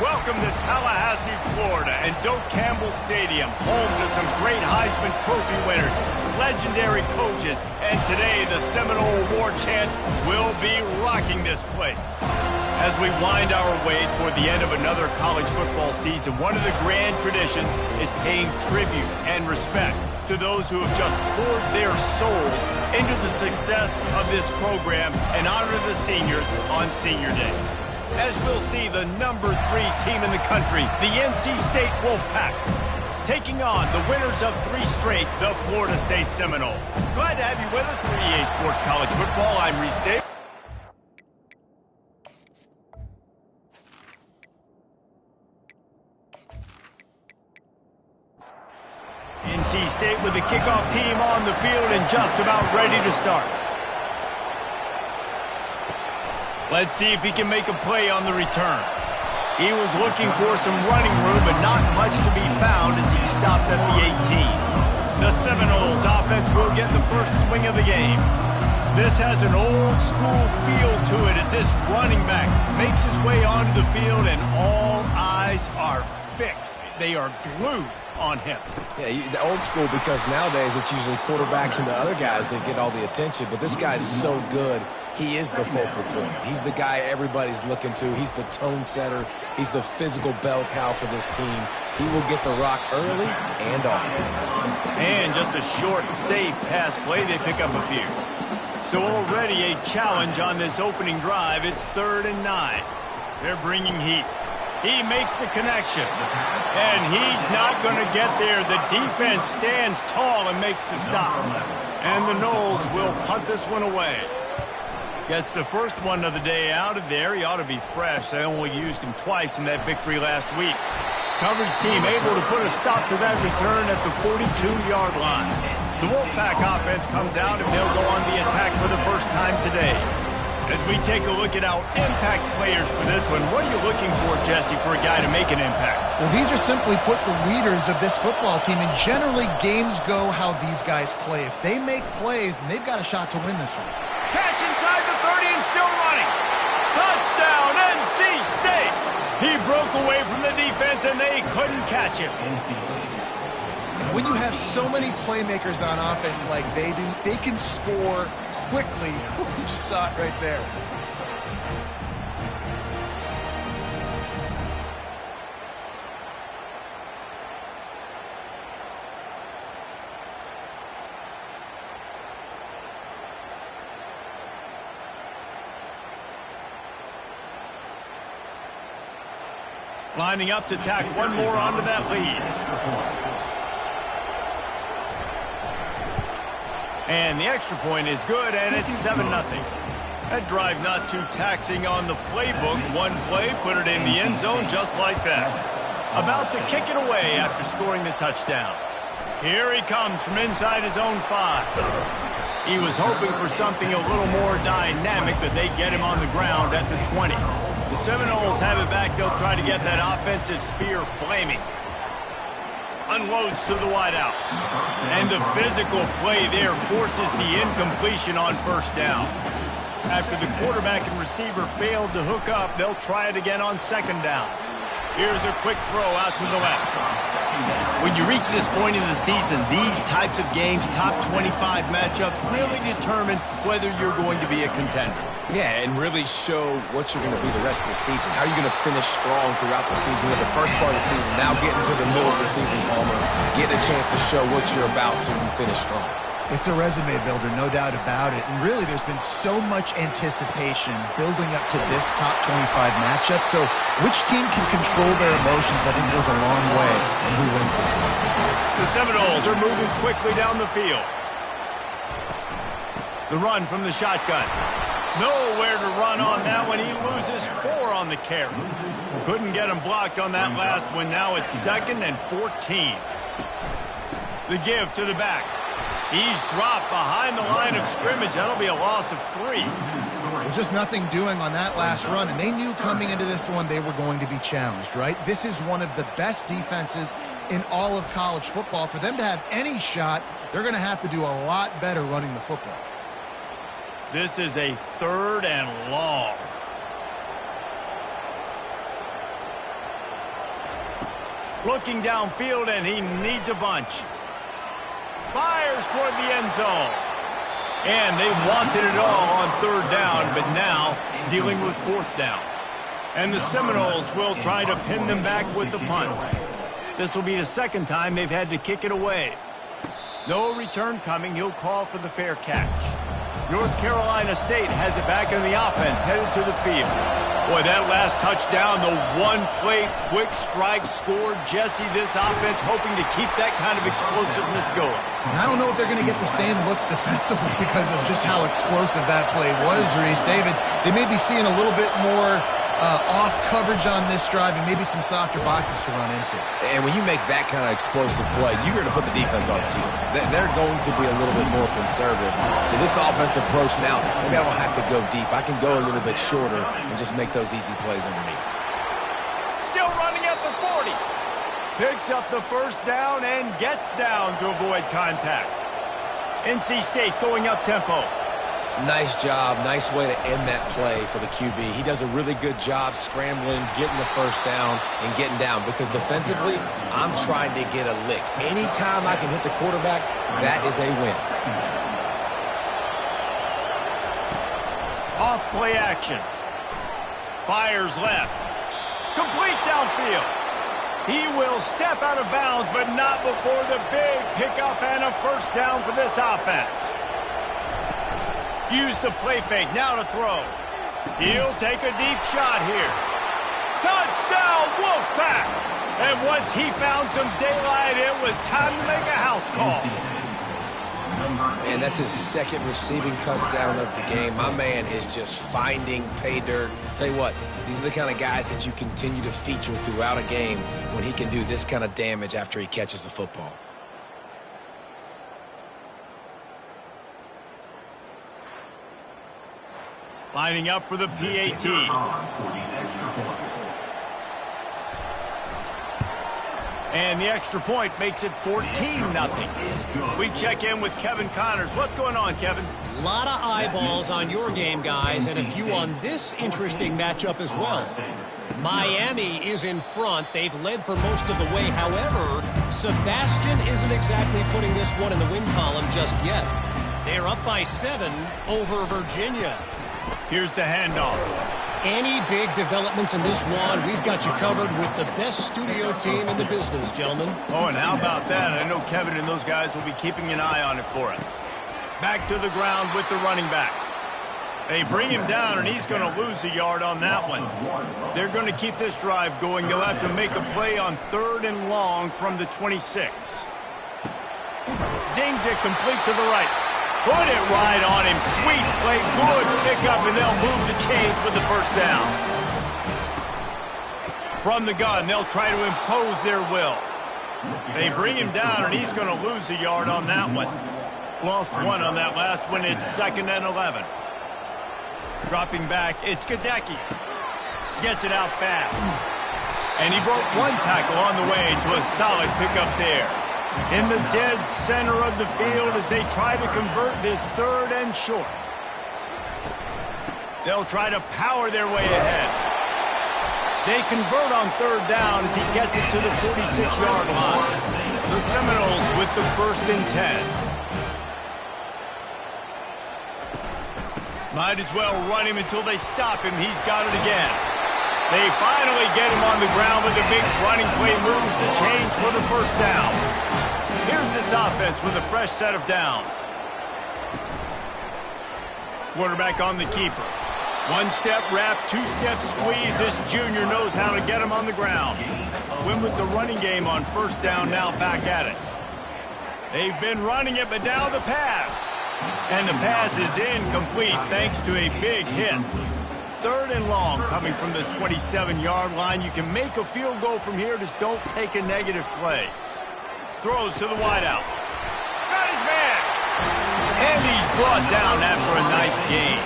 Welcome to Tallahassee, Florida, and Doak Campbell Stadium, home to some great Heisman Trophy winners, legendary coaches, and today the Seminole War Chant will be rocking this place. As we wind our way toward the end of another college football season, one of the grand traditions is paying tribute and respect to those who have just poured their souls into the success of this program and honor the seniors on Senior Day. As we'll see the number 3 team in the country, the NC State Wolfpack, taking on the winners of 3 straight, the Florida State Seminoles. Glad to have you with us for EA Sports College Football. I'm Reese Davis. NC State with the kickoff team on the field and just about ready to start. Let's see if he can make a play on the return. He was looking for some running room, but not much to be found as he stopped at the 18. The Seminoles offense will get the first swing of the game. This has an old-school feel to it as this running back makes his way onto the field and all eyes are fixed. They are glued on him. Yeah, the old school, because nowadays it's usually quarterbacks and the other guys that get all the attention, but this guy's so good. He is the focal point. He's the guy everybody's looking to. He's the tone setter. He's the physical bell cow for this team. He will get the rock early and often. And just a short, safe pass play. They pick up a few. So already a challenge on this opening drive. It's 3rd and 9. They're bringing heat. He makes the connection. And he's not going to get there. The defense stands tall and makes the stop. And the Noles will punt this one away. Gets the first one of the day out of there. He ought to be fresh. They only used him twice in that victory last week. Coverage team able to put a stop to that return at the 42-yard line. The Wolfpack offense comes out and they'll go on the attack for the first time today. As we take a look at our impact players for this one, what are you looking for, Jesse, for a guy to make an impact? Well, these are simply put the leaders of this football team, and generally games go how these guys play. If they make plays, then they've got a shot to win this one. Catch inside the 30 and still running. Touchdown, NC State. He broke away from the defense and they couldn't catch him. When you have so many playmakers on offense like they do, they can score quickly. You just saw it right there. Lining up to tack one more onto that lead. And the extra point is good, and it's 7-0. That drive not too taxing on the playbook. One play, put it in the end zone just like that. About to kick it away after scoring the touchdown. Here he comes from inside his own 5. He was hoping for something a little more dynamic, but they get him on the ground at the 20. The Seminoles have it back. They'll try to get that offensive spear flaming. Unloads to the wideout. And the physical play there forces the incompletion on first down. After the quarterback and receiver failed to hook up, they'll try it again on 2nd down. Here's a quick throw out to the left. When you reach this point in the season, these types of games, top 25 matchups, really determine whether you're going to be a contender. Yeah, and really show what you're going to be the rest of the season. How are you going to finish strong throughout the season? The first part of the season, now getting to the middle of the season, Palmer. Getting a chance to show what you're about so you can finish strong. It's a resume builder, no doubt about it. And really, there's been so much anticipation building up to this top 25 matchup. So which team can control their emotions, I think, goes a long way in who wins this one. The Seminoles are moving quickly down the field. The run from the shotgun. Nowhere to run on that one. He loses 4 on the carry. Couldn't get him blocked on that last one. Now it's 2nd and 14. The give to the back. He's dropped behind the line of scrimmage. That'll be a loss of 3. Well, just nothing doing on that last run, and they knew coming into this one they were going to be challenged, right? This is one of the best defenses in all of college football. For them to have any shot, they're going to have to do a lot better running the football. This is a 3rd and long. Looking downfield, and he needs a bunch. Fires toward the end zone. And they wanted it all on third down, but now dealing with fourth down. And the Seminoles will try to pin them back with the punt. This will be the second time they've had to kick it away. No return coming. He'll call for the fair catch. North Carolina State has it back in the offense, headed to the field. Boy, that last touchdown, the one-play quick strike score. Jesse, this offense hoping to keep that kind of explosiveness going. And I don't know if they're going to get the same looks defensively because of just how explosive that play was, Reese. David, they may be seeing a little bit more off coverage on this drive and maybe some softer boxes to run into. And when you make that kind of explosive play, you're going to put the defense on its heels. They're going to be a little bit more conservative. So this offense approach now, maybe I don't have to go deep. I can go a little bit shorter and just make those easy plays underneath. Still running at the 40. Picks up the first down and gets down to avoid contact. NC State going up tempo. Nice job. Nice way to end that play for the QB. He does a really good job scrambling, getting the first down, and getting down. Because defensively, I'm trying to get a lick. Anytime I can hit the quarterback, that is a win. Off play action. Fires left. Complete downfield. He will step out of bounds, but not before the big pickup and a first down for this offense. Use the play fake, now to throw. He'll take a deep shot here. Touchdown, Wolfpack! And once he found some daylight, it was time to make a house call. And that's his second receiving touchdown of the game. My man is just finding pay dirt. Tell you what, these are the kind of guys that you continue to feature throughout a game when he can do this kind of damage after he catches the football. Lining up for the PAT. And the extra point makes it 14-0. We check in with Kevin Connors. What's going on, Kevin? A lot of eyeballs on your game, guys, and a few on this interesting matchup as well. Miami is in front. They've led for most of the way. However, Sebastian isn't exactly putting this one in the win column just yet. They're up by 7 over Virginia. Here's the handoff. Any big developments in this one, we've got you covered with the best studio team in the business, gentlemen. Oh, and how about that? I know Kevin and those guys will be keeping an eye on it for us. Back to the ground with the running back. They bring him down, and he's going to lose a yard on that one. They're going to keep this drive going. They'll have to make a play on 3rd and long from the 26. Zings it complete to the right. Put it right on him. Sweet play. Good pickup, and they'll move the chains with the first down. From the gun, they'll try to impose their will. They bring him down, and he's going to lose a yard on that one. Lost 1 on that last one. It's 2nd and 11. Dropping back, it's Gadecki. Gets it out fast. And he broke 1 tackle on the way to a solid pickup there. In the dead center of the field as they try to convert this 3rd and short. They'll try to power their way ahead. They convert on 3rd down as he gets it to the 46-yard line. The Seminoles with the 1st and 10. Might as well run him until they stop him. He's got it again. They finally get him on the ground with a big running play moves the chains for the first down. Here's this offense with a fresh set of downs. Quarterback on the keeper. 1-step wrap, 2-step squeeze. This junior knows how to get him on the ground. Win with the running game on 1st down, now back at it. They've been running it, but now the pass. And the pass is incomplete thanks to a big hit. 3rd and long coming from the 27-yard line. You can make a field goal from here, just don't take a negative play. Throws to the wideout. Got his man. And he's brought down after a nice gain.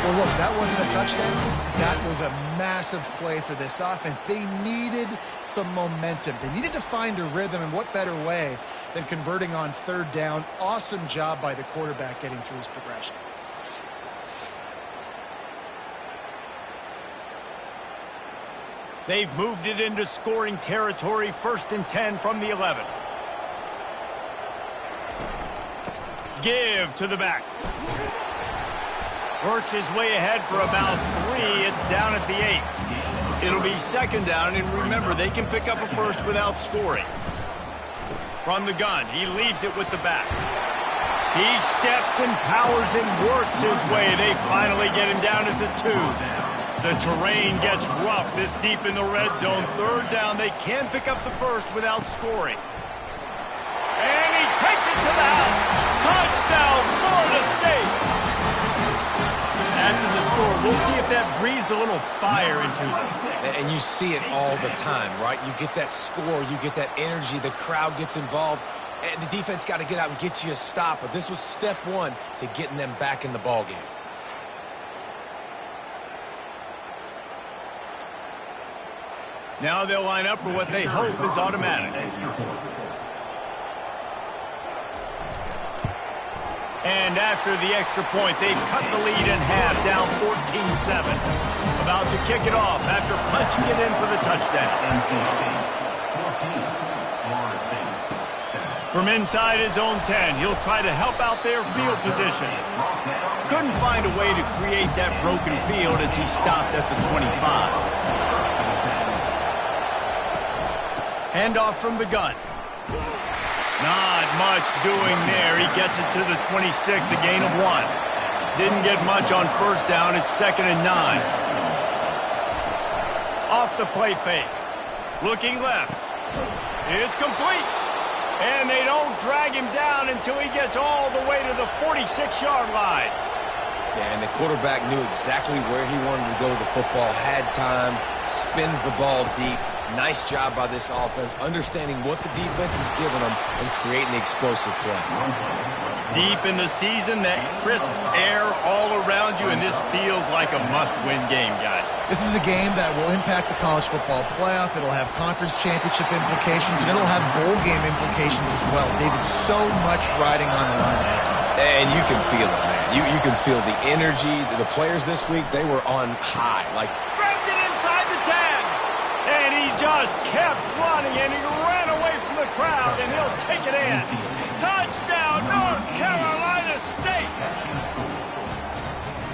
Well, look, that wasn't a touchdown. That was a massive play for this offense. They needed some momentum. They needed to find a rhythm, and what better way than converting on 3rd down. Awesome job by the quarterback getting through his progression. They've moved it into scoring territory, 1st and 10 from the 11. Give to the back. Works his way ahead for about 3. It's down at the 8. It'll be 2nd down, and remember, they can pick up a first without scoring. From the gun, he leaves it with the back. He steps and powers and works his way. They finally get him down at the 2. The terrain gets rough this deep in the red zone. 3rd down, they can pick up the first without scoring. And he takes it to the house. Touchdown, Florida State. After the score, we'll see if that breathes a little fire into them. And you see it all the time, right? You get that score, you get that energy, the crowd gets involved, and the defense got to get out and get you a stop. But this was step 1 to getting them back in the ballgame. Now they'll line up for what they hope is automatic. And after the extra point, they've cut the lead in half, down 14-7. About to kick it off after punching it in for the touchdown. From inside his own 10, he'll try to help out their field position. Couldn't find a way to create that broken field as he stopped at the 25. Handoff from the gun. Not much doing there. He gets it to the 26, a gain of 1. Didn't get much on 1st down. It's 2nd and 9. Off the play fake. Looking left. It's complete. And they don't drag him down until he gets all the way to the 46-yard line. Yeah, and the quarterback knew exactly where he wanted to go with the football, had time, spins the ball deep. Nice job by this offense, understanding what the defense is giving them and creating the explosive play. Deep in the season, that crisp air all around you, and this feels like a must-win game, guys. This is a game that will impact the college football playoff. It'll have conference championship implications, and it'll have bowl game implications as well. David, so much riding on the line in this one. And you can feel it, man. You can feel the energy. The players this week, they were on high. Like, grabs it inside the 10. And he just kept running, and he ran away from the crowd, and he'll take it in. Touchdown, North Carolina State!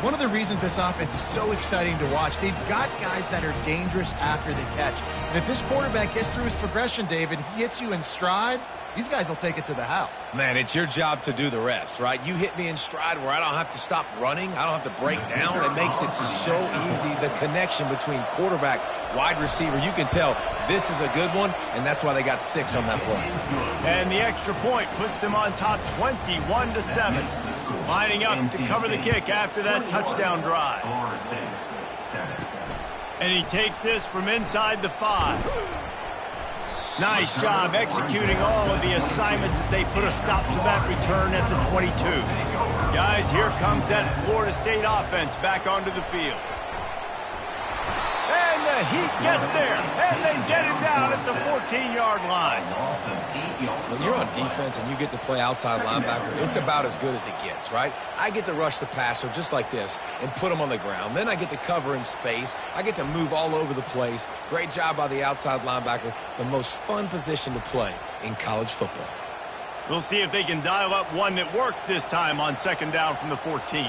One of the reasons this offense is so exciting to watch, they've got guys that are dangerous after the catch. And if this quarterback gets through his progression, David, he hits you in stride, these guys will take it to the house. Man, it's your job to do the rest, right? You hit me in stride where I don't have to stop running. I don't have to break down. It makes it so easy. The connection between quarterback, wide receiver, you can tell this is a good one, and that's why they got 6 on that play. And the extra point puts them on top 21-7. Lining up to cover the kick after that touchdown drive. And he takes this from inside the 5. Nice job executing all of the assignments as they put a stop to that return at the 22. Guys, here comes that Florida State offense back onto the field. And the heat gets there, and they get him down at the 14-yard line. When you're on defense and you get to play outside linebacker, it's about as good as it gets, right? I get to rush the passer just like this and put him on the ground. Then I get to cover in space. I get to move all over the place. Great job by the outside linebacker. The most fun position to play in college football. We'll see if they can dial up one that works this time on 2nd down from the 14.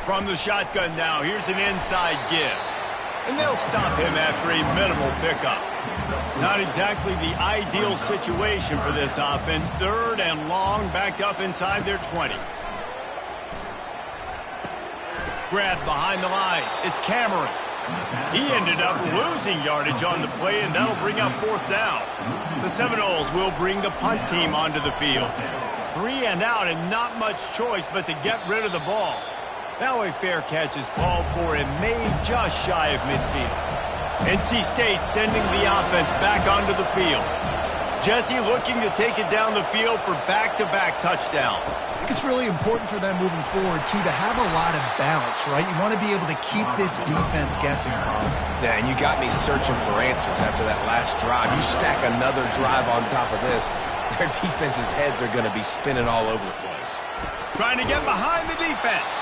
From the shotgun now, here's an inside give. And they'll stop him after a minimal pickup. Not exactly the ideal situation for this offense. 3rd and long, backed up inside their 20. Grabbed behind the line. It's Cameron. He ended up losing yardage on the play, and that'll bring up 4th down. The Seminoles will bring the punt team onto the field. 3 and out, and not much choice but to get rid of the ball. Now a fair catch is called for and made just shy of midfield. NC State sending the offense back onto the field. Jesse looking to take it down the field for back-to-back touchdowns. I think it's really important for them moving forward, too, to have a lot of balance, right? You want to be able to keep this defense guessing, Bob. Yeah, and you got me searching for answers after that last drive. You stack another drive on top of this, their defense's heads are going to be spinning all over the place. Trying to get behind the defense.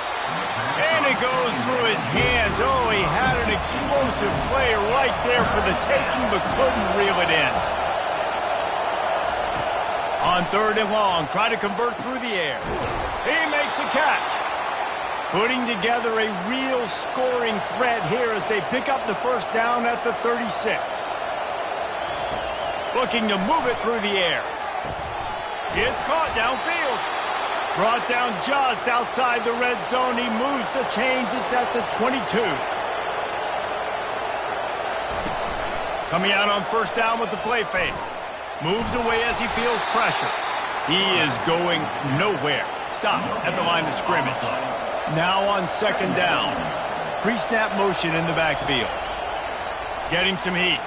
And a it goes through his hands. Oh, he had an explosive play right there for the taking, but couldn't reel it in. On 3rd and long, try to convert through the air. He makes the catch. Putting together a real scoring threat here as they pick up the first down at the 36. Looking to move it through the air. It's caught downfield. Brought down just outside the red zone. He moves the chains. It's at the 22. Coming out on 1st down with the play fake. Moves away as he feels pressure. He is going nowhere. Stop at the line of scrimmage. Now on 2nd down. Pre-snap motion in the backfield. Getting some heat.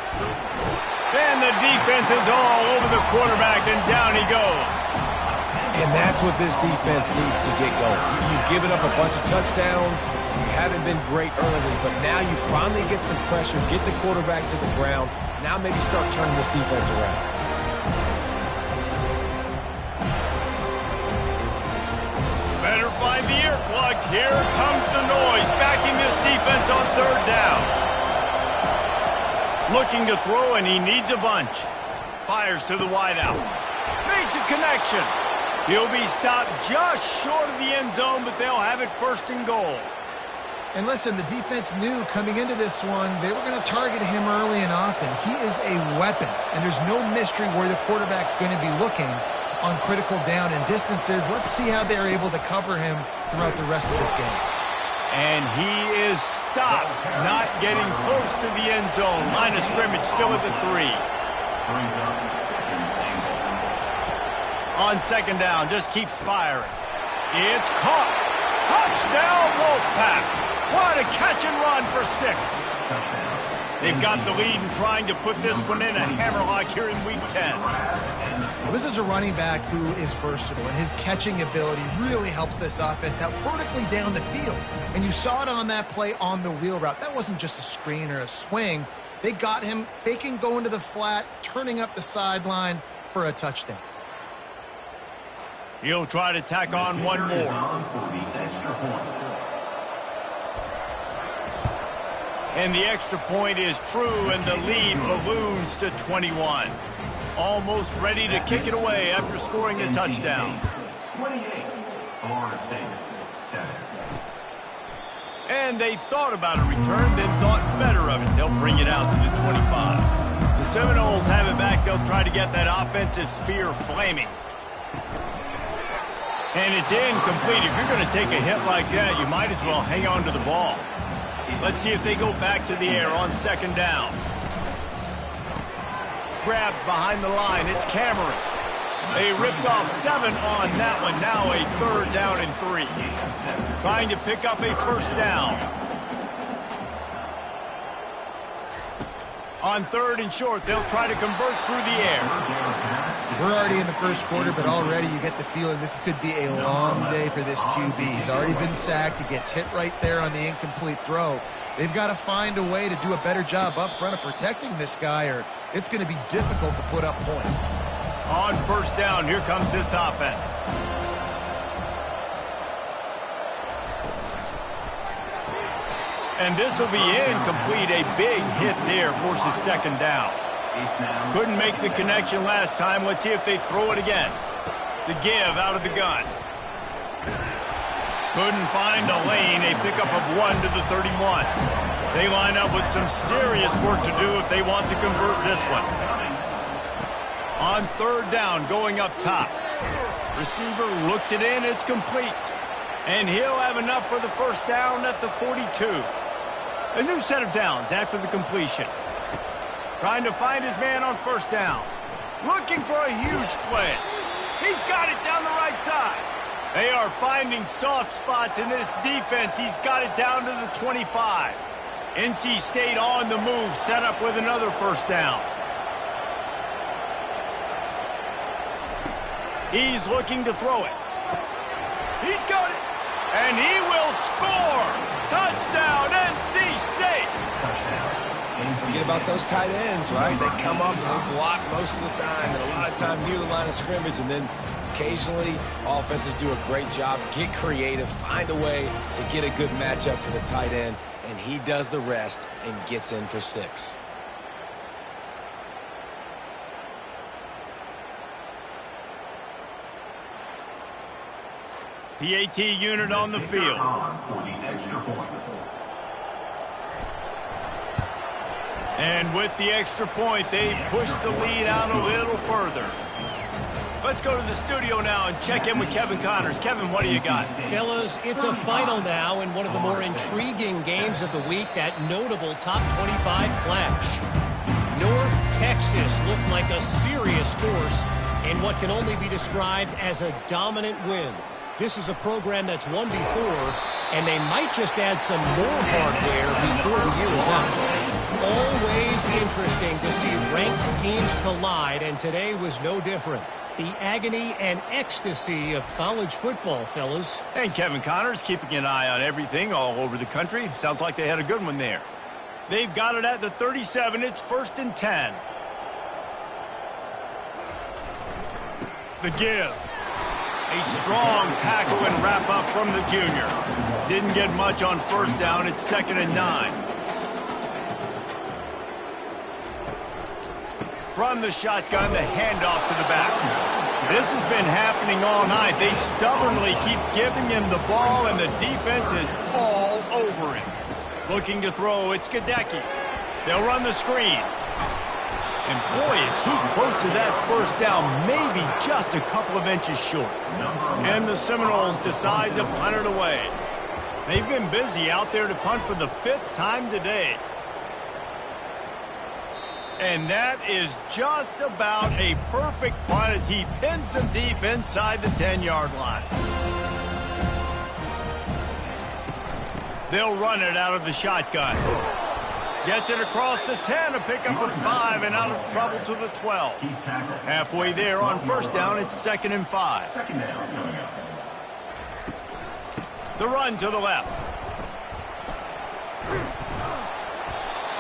And the defense is all over the quarterback, and down he goes. And that's what this defense needs to get going. You've given up a bunch of touchdowns. You haven't been great early, but now you finally get some pressure, get the quarterback to the ground. Now maybe start turning this defense around. Better find the earplugs. Here comes the noise, backing this defense on 3rd down. Looking to throw, and he needs a bunch. Fires to the wideout. Makes a connection. He'll be stopped just short of the end zone, but they'll have it 1st and goal. And listen, the defense knew coming into this one, they were going to target him early and often. He is a weapon, and there's no mystery where the quarterback's going to be looking on critical down and distances. Let's see how they're able to cover him throughout the rest of this game. And he is stopped, not getting close to the end zone. Line of scrimmage still at the 3. On 2nd down, just keeps firing. It's caught. Touchdown, Wolfpack. What a catch and run for 6. They've got the lead and trying to put this one in a hammerlock here in Week 10. Well, this is a running back who is versatile, and his catching ability really helps this offense out vertically down the field. And you saw it on that play on the wheel route. That wasn't just a screen or a swing. They got him faking going to the flat, turning up the sideline for a touchdown. He'll try to tack on one more. And the extra point is true, and the lead balloons to 21. Almost ready to kick it away after scoring the touchdown. 28, Florida State, 7. And they thought about a return, then thought better of it. They'll bring it out to the 25. The Seminoles have it back. They'll try to get that offensive spear flaming. And it's incomplete. If you're going to take a hit like that, you might as well hang on to the ball. Let's see if they go back to the air on 2nd down. Grabbed behind the line. It's Cameron. They ripped off 7 on that one. Now a 3rd down and 3. Trying to pick up a 1st down. On 3rd and short, they'll try to convert through the air. We're already in the 1st quarter, but already you get the feeling this could be a long day for this QB. He's already been sacked. He gets hit right there on the incomplete throw. They've got to find a way to do a better job up front of protecting this guy, or it's going to be difficult to put up points. On 1st down, here comes this offense. And this will be incomplete. A big hit there forces 2nd down. Couldn't make the connection last time. Let's see if they throw it again. The give out of the gun. Couldn't find a lane. A pickup of 1 to the 31. They line up with some serious work to do if they want to convert this one. On 3rd down, going up top. Receiver looks it in. It's complete. And he'll have enough for the 1st down at the 42. A new set of downs after the completion. Trying to find his man on 1st down. Looking for a huge play. He's got it down the right side. They are finding soft spots in this defense. He's got it down to the 25. NC State on the move, set up with another 1st down. He's looking to throw it. He's got it. And he will score. Touchdown, NC State. Forget about those tight ends, right? They come up and they block most of the time, and a lot of time near the line of scrimmage, and then occasionally offenses do a great job, get creative, find a way to get a good matchup for the tight end, and he does the rest and gets in for 6. PAT unit on the field. And with the extra point, they push the lead out a little further. Let's go to the studio now and check in with Kevin Connors. Kevin, what do you got? Fellas, it's a final now in one of the more intriguing games of the week, that notable top 25 clash. North Texas looked like a serious force in what can only be described as a dominant win. This is a program that's won before, and they might just add some more hardware before the year is out. Always interesting to see ranked teams collide, and today was no different. The agony and ecstasy of college football, fellas. And Kevin Connors keeping an eye on everything all over the country. Sounds like they had a good one there. They've got it at the 37. It's 1st and 10. The give. A strong tackle and wrap-up from the junior. Didn't get much on 1st down. It's 2nd and 9. From the shotgun, the handoff to the back. This has been happening all night. They stubbornly keep giving him the ball, and the defense is all over him. Looking to throw, it's Gadecki. They'll run the screen. And boy, is he close to that 1st down, maybe just a couple of inches short. And the Seminoles decide to punt it away. They've been busy out there to punt for the 5th time today. And that is just about a perfect punt as he pins them deep inside the 10-yard line. They'll run it out of the shotgun. Gets it across the 10, a pickup of 5, and out of trouble to the 12. Halfway there on 1st down, it's 2nd and 5. The run to the left.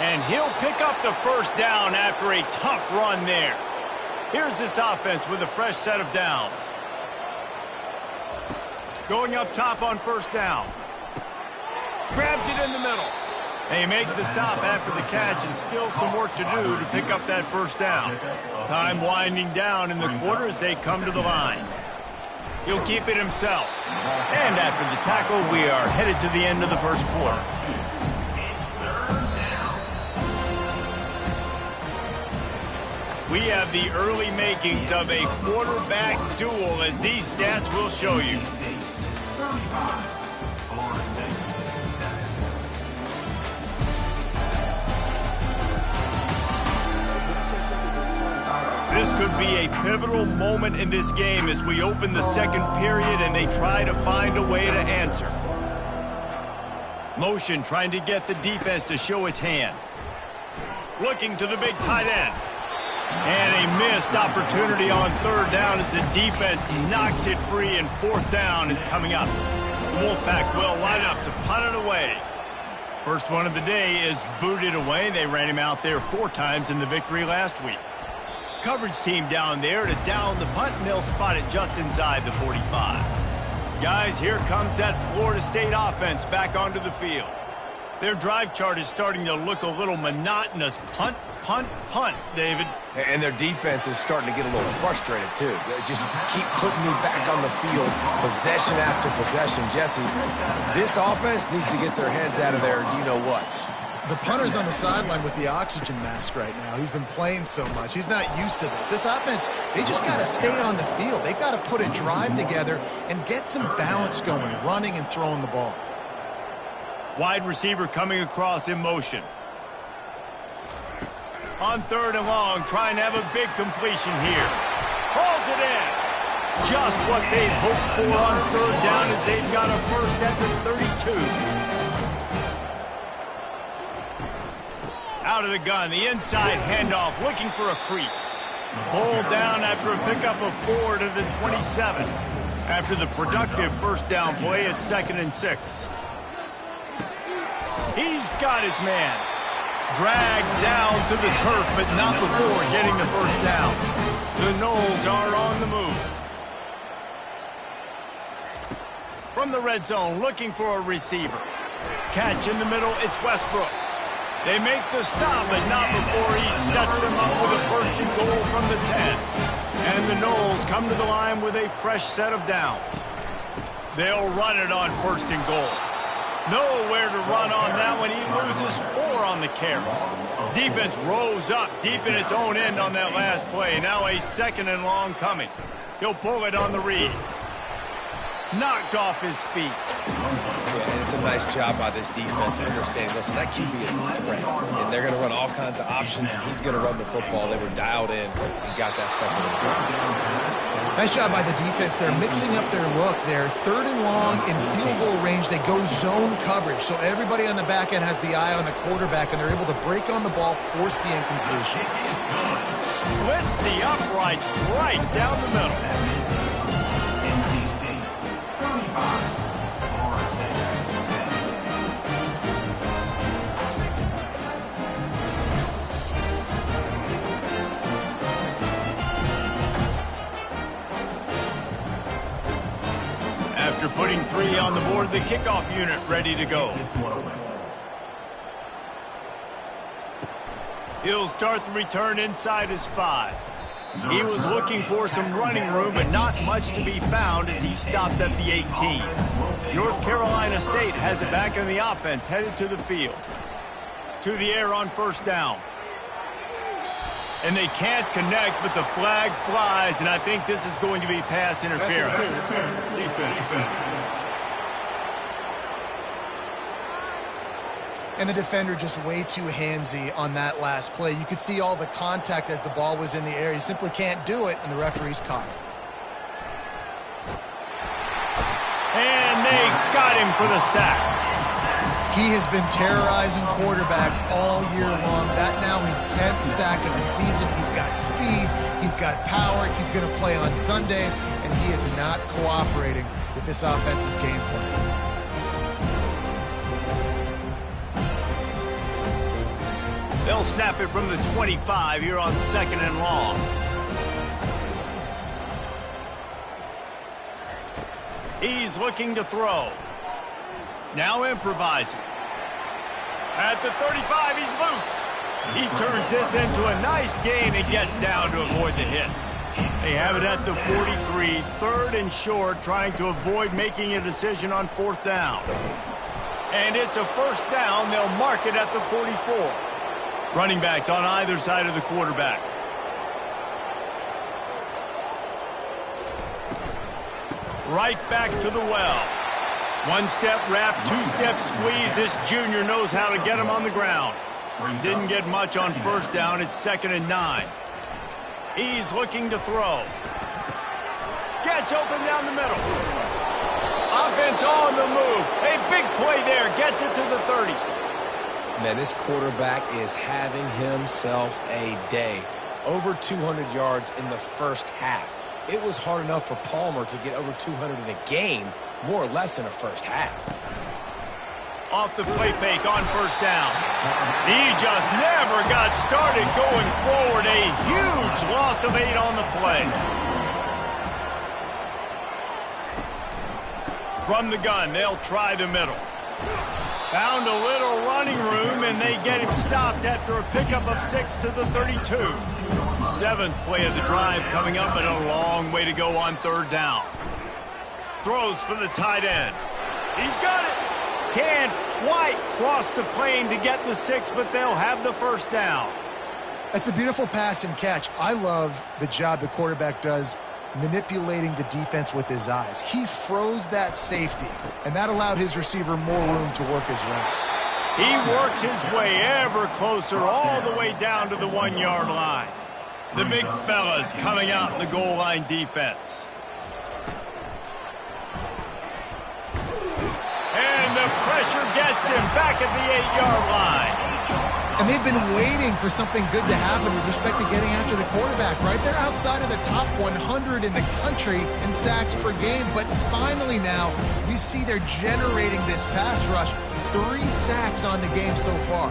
And he'll pick up the 1st down after a tough run there. Here's this offense with a fresh set of downs. Going up top on 1st down. Grabs it in the middle. They make the stop after the catch, and still some work to do to pick up that 1st down. Time winding down in the quarter as they come to the line. He'll keep it himself. And after the tackle, we are headed to the end of the 1st quarter. We have the early makings of a quarterback duel, as these stats will show you. This could be a pivotal moment in this game as we open the 2nd period and they try to find a way to answer. Motion trying to get the defense to show its hand. Looking to the big tight end. And a missed opportunity on 3rd down as the defense knocks it free, and 4th down is coming up. The Wolfpack will line up to punt it away. First one of the day is booted away. They ran him out there 4 times in the victory last week. Coverage team down there to down the punt, and they'll spot it just inside the 45. Guys, here comes that Florida State offense back onto the field. Their drive chart is starting to look a little monotonous. Punt, punt, punt, David. And their defense is starting to get a little frustrated, too. They just keep putting me back on the field, possession after possession. Jesse, this offense needs to get their heads out of their you-know-whats. The punter's on the sideline with the oxygen mask right now. He's been playing so much. He's not used to this. This offense, they just got to stay on the field. They've got to put a drive together and get some balance going, running and throwing the ball. Wide receiver coming across in motion. On 3rd and long, trying to have a big completion here. Hauls it in. Just what they'd hoped for on 3rd down as they've got a 1st at the 32. Out of the gun, the inside handoff, looking for a crease. Pulled down after a pickup of 4 to the 27. After the productive 1st down play, it's 2nd and 6. He's got his man. Dragged down to the turf, but not before getting the 1st down. The Noles are on the move. From the red zone, looking for a receiver. Catch in the middle, it's Westbrook. They make the stop, but not before he sets them up with a first and goal from the 10. And the Knowles come to the line with a fresh set of downs. They'll run it on first and goal. Nowhere to run on that one. He loses 4 on the carry. Defense rose up deep in its own end on that last play. Now a second and long coming. He'll pull it on the read. Knocked off his feet. Yeah, and it's a nice job by this defense understanding, listen, that QB is a threat. And they're going to run all kinds of options, and he's going to run the football. They were dialed in and got that second and goal. Nice job by the defense. They're mixing up their look. They're third and long in field goal range. They go zone coverage. So everybody on the back end has the eye on the quarterback, and they're able to break on the ball, force the incompletion. Splits the uprights right down the middle. After putting 3 on the board, the kickoff unit ready to go. He'll start the return inside his 5. He was looking for some running room, but not much to be found as he stopped at the 18. North Carolina State has it back in the offense, headed to the field. To the air on first down. And they can't connect, but the flag flies, and I think this is going to be pass interference. And the defender just way too handsy on that last play. You could see all the contact as the ball was in the air. He simply can't do it, and the referee's caught it. And they got him for the sack. He has been terrorizing quarterbacks all year long. That now his 10th sack of the season. He's got speed. He's got power. He's going to play on Sundays, and he is not cooperating with this offense's game plan. They'll snap it from the 25 here on second and long. He's looking to throw. Now improvising. At the 35, he's loose. He turns this into a nice gain and gets down to avoid the hit. They have it at the 43, third and short, trying to avoid making a decision on fourth down. And it's a first down. They'll mark it at the 44. Running backs on either side of the quarterback. Right back to the well. One-step wrap, two-step squeeze. This junior knows how to get him on the ground. Didn't get much on first down. It's 2nd and 9. He's looking to throw. Gets open down the middle. Offense on the move. A big play there. Gets it to the 30. Man, this quarterback is having himself a day. Over 200 yards in the first half. It was hard enough for Palmer to get over 200 in a game, more or less in a first half. Off the play fake on first down. He just never got started going forward. A huge loss of 8 on the play. From the gun, they'll try the middle. Found a little running room, and they get him stopped after a pickup of 6 to the 32. 7th play of the drive coming up, and a long way to go on third down. Throws for the tight end. He's got it. Can't quite cross the plane to get the 6, but they'll have the first down. That's a beautiful pass and catch. I love the job the quarterback does manipulating the defense with his eyes. He froze that safety, and that allowed his receiver more room to work his route. He works his way ever closer all the way down to the 1-yard line. The big fellas coming out in the goal line defense. And the pressure gets him back at the 8-yard line. And they've been waiting for something good to happen with respect to getting after the quarterback, right? They're outside of the top 100 in the country in sacks per game, but finally now you see they're generating this pass rush. 3 sacks on the game so far.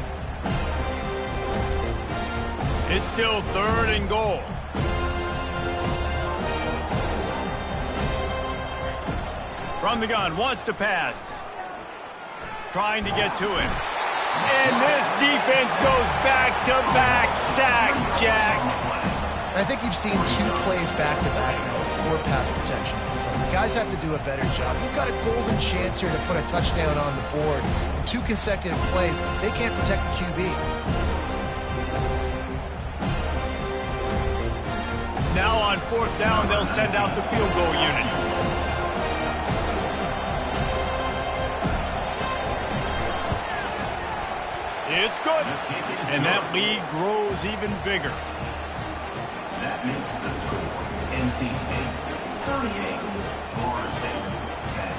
It's still 3rd and goal. From the gun, wants to pass. Trying to get to him. And this defense goes back-to-back sack, Jack. I think you've seen 2 plays back-to-back now with poor pass protection. The guys have to do a better job. You've got a golden chance here to put a touchdown on the board. In 2 consecutive plays, they can't protect the QB. Now on 4th down, they'll send out the field goal unit. It's good. And that lead grows even bigger. That makes the score NC State 38, Florida State 10.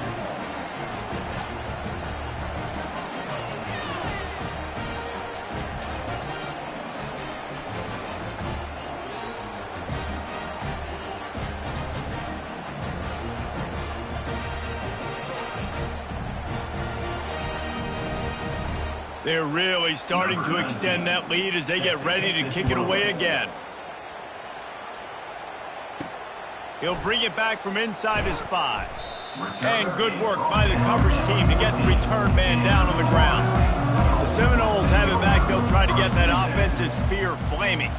They're really starting to extend that lead as they get ready to kick it away again. He'll bring it back from inside his 5. And good work by the coverage team to get the return man down on the ground. The Seminoles have it back. They'll try to get that offensive spear flaming.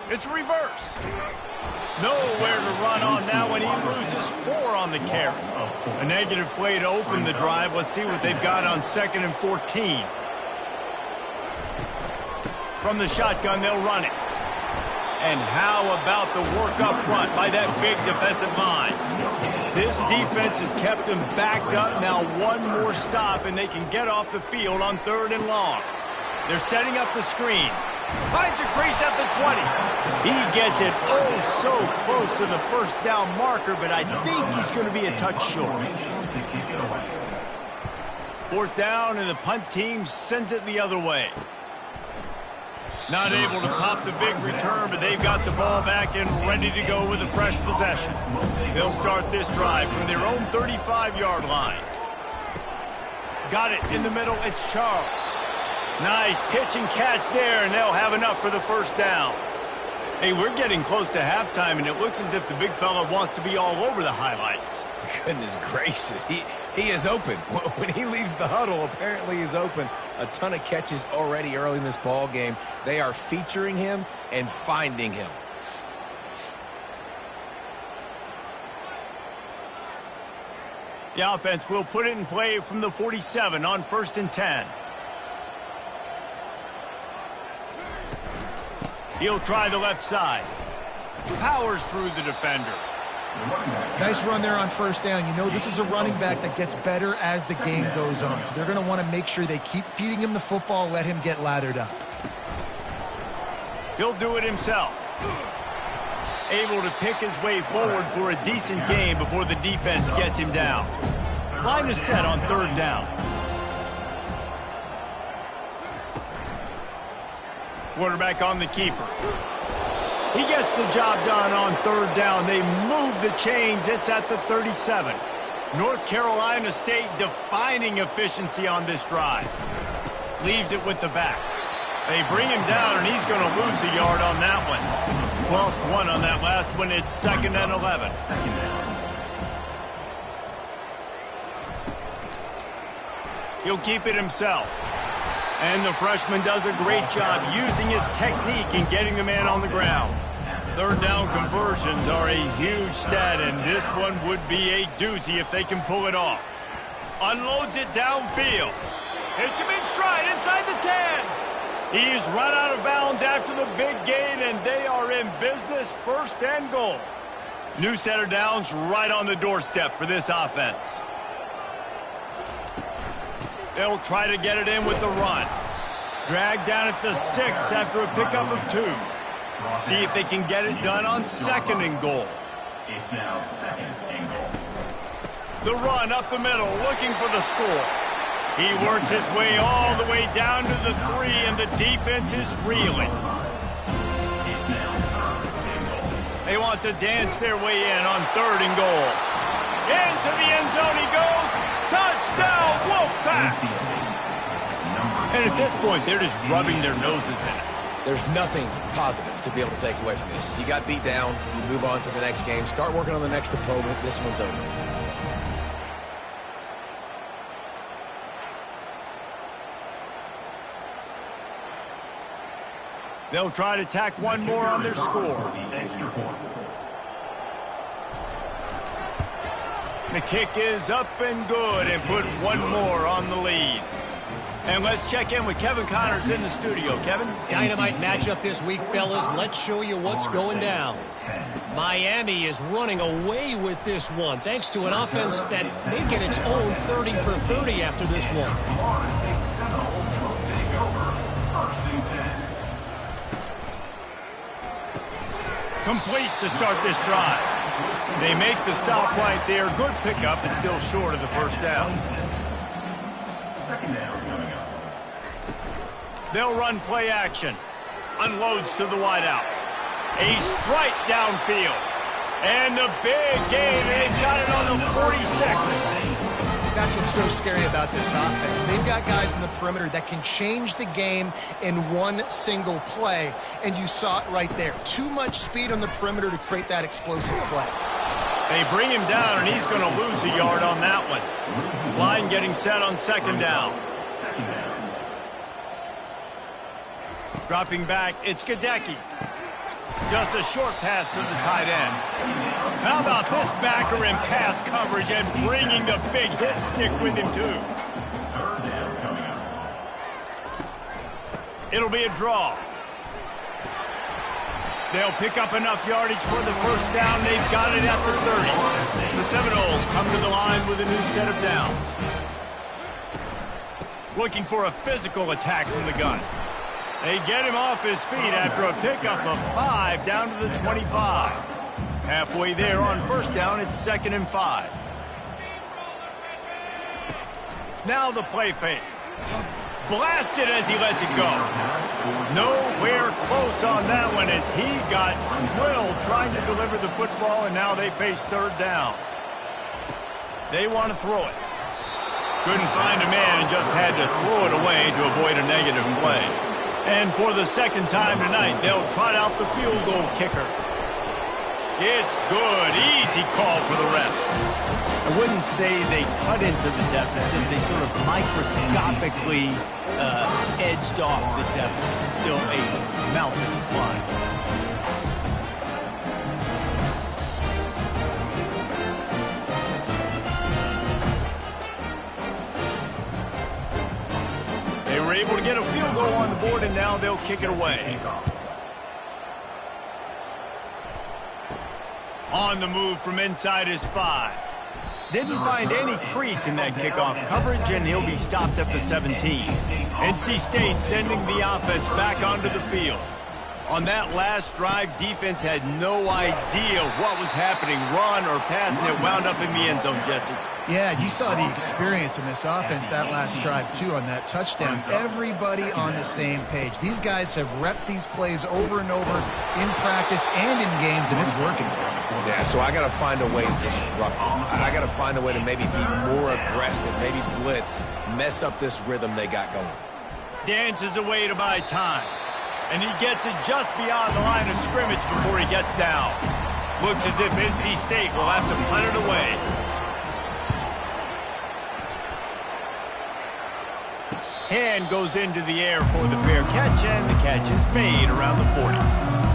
It's reverse. Nowhere to run on that one. He loses 4 on the carry. A negative play to open the drive. Let's see what they've got on 2nd and 14. From the shotgun, they'll run it. And how about the work up front by that big defensive line? This defense has kept them backed up. Now 1 more stop, and they can get off the field on 3rd and long. They're setting up the screen. Finds a crease at the 20. He gets it oh so close to the 1st down marker, but I think he's going to be a touch short. 4th down, and the punt team sends it the other way. Not able to pop the big return, but they've got the ball back and ready to go with a fresh possession. They'll start this drive from their own 35-yard line. Got it in the middle. It's Charles. Nice pitch and catch there, and they'll have enough for the 1st down. Hey, we're getting close to halftime, and it looks as if the big fella wants to be all over the highlights. Goodness gracious, he is open. When he leaves the huddle, apparently he's open. A ton of catches already early in this ball game. They are featuring him and finding him. The offense will put it in play from the 47 on 1st and 10. He'll try the left side. Powers through the defender. Nice run there on 1st down. You know, this is a running back that gets better as the game goes on. So they're going to want to make sure they keep feeding him the football, let him get lathered up. He'll do it himself. Able to pick his way forward for a decent game before the defense gets him down. Line is set on 3rd down. Quarterback on the keeper. He gets the job done on 3rd down. They move the chains. It's at the 37. North Carolina State defining efficiency on this drive. Leaves it with the back. They bring him down, and he's going to lose a yard on that one. Lost 1 on that last one. It's 2nd and 11. He'll keep it himself. And the freshman does a great job using his technique and getting the man on the ground. 3rd down conversions are a huge stat, and this one would be a doozy if they can pull it off. Unloads it downfield. Hits him in stride inside the 10. He's run out of bounds after the big gain, and they are in business, 1st and goal. New set of downs right on the doorstep for this offense. They'll try to get it in with the run. Dragged down at the 6 after a pickup of 2. See if they can get it done on 2nd and goal. It's now 2nd and goal. The run up the middle, looking for the score. He works his way all the way down to the 3, and the defense is reeling. It's now 3rd and goal. They want to dance their way in on 3rd and goal. Into the end zone he goes. Touchdown, Wolfpack! And at this point, they're just rubbing their noses in it. There's nothing positive to be able to take away from this. You got beat down, you move on to the next game, start working on the next opponent. This one's over. They'll try to tack one more on their score. The kick is up and good and put one more on the lead. And let's check in with Kevin Connors in the studio. Kevin? Dynamite matchup this week, fellas. Let's show you what's going down. Miami is running away with this one, thanks to an offense that may get its own 30 for 30 after this one. Complete to start this drive. They make the stop right there. Good pickup, but still short of the first down. Second down coming up. They'll run play action. Unloads to the wideout. A strike downfield. And the big gain. They've got it on the 46. That's what's so scary about this offense. They've got guys in the perimeter that can change the game in one single play, and you saw it right there. Too much speed on the perimeter to create that explosive play. They bring him down, and he's going to lose a yard on that one. Line getting set on second down. Dropping back, it's Gadecki. Just a short pass to the tight end. How about this backer in pass coverage and bringing the big hit stick with him, too. It'll be a draw. They'll pick up enough yardage for the first down. They've got it at the 30. The Seminoles come to the line with a new set of downs. Looking for a physical attack from the gun. They get him off his feet after a pickup of 5 down to the 25. Halfway there on first down, it's 2nd and 5. Now the play fake. Blasted as he lets it go. Nowhere close on that one as he got drilled trying to deliver the football, and now they face third down. They want to throw it. Couldn't find a man and just had to throw it away to avoid a negative play. And for the second time tonight, they'll trot out the field goal kicker. It's good. Easy call for the refs. I wouldn't say they cut into the deficit. They sort of microscopically edged off the deficit. Still a mountain to climb. They were able to get a field goal on the board, and now they'll kick it away. On the move from inside his 5. Didn't find any crease in that kickoff coverage, and he'll be stopped at the 17. NC State sending the offense back onto the field. On that last drive, defense had no idea what was happening, run or pass, and it wound up in the end zone, Jesse. Yeah, you saw the experience in this offense that last drive, too, on that touchdown. Everybody on the same page. These guys have repped these plays over and over in practice and in games, and it's working for them. Yeah, so I got to find a way to disrupt them. I got to find a way to maybe be more aggressive, maybe blitz, mess up this rhythm they got going. Dances away to buy time. And he gets it just beyond the line of scrimmage before he gets down. Looks as if NC State will have to punt it away. Hand goes into the air for the fair catch, and the catch is made around the 40.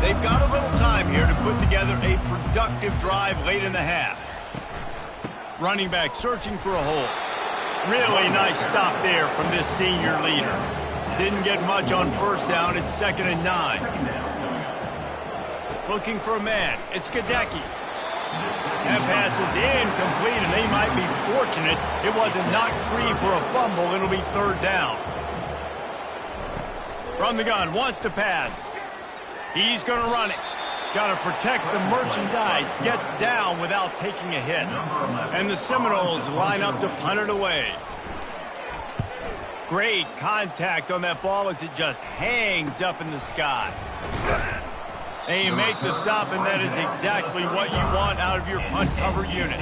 They've got a little time here to put together a productive drive late in the half. Running back searching for a hole. Really nice stop there from this senior leader. Didn't get much on first down. It's 2nd and 9. Looking for a man. It's Gadecki. That pass is incomplete, and they might be fortunate it wasn't knocked free for a fumble. It'll be third down. From the gun, wants to pass. He's going to run it. Got to protect the merchandise. Gets down without taking a hit. And the Seminoles line up to punt it away. Great contact on that ball as it just hangs up in the sky. They make the stop, and that is exactly what you want out of your punt cover unit.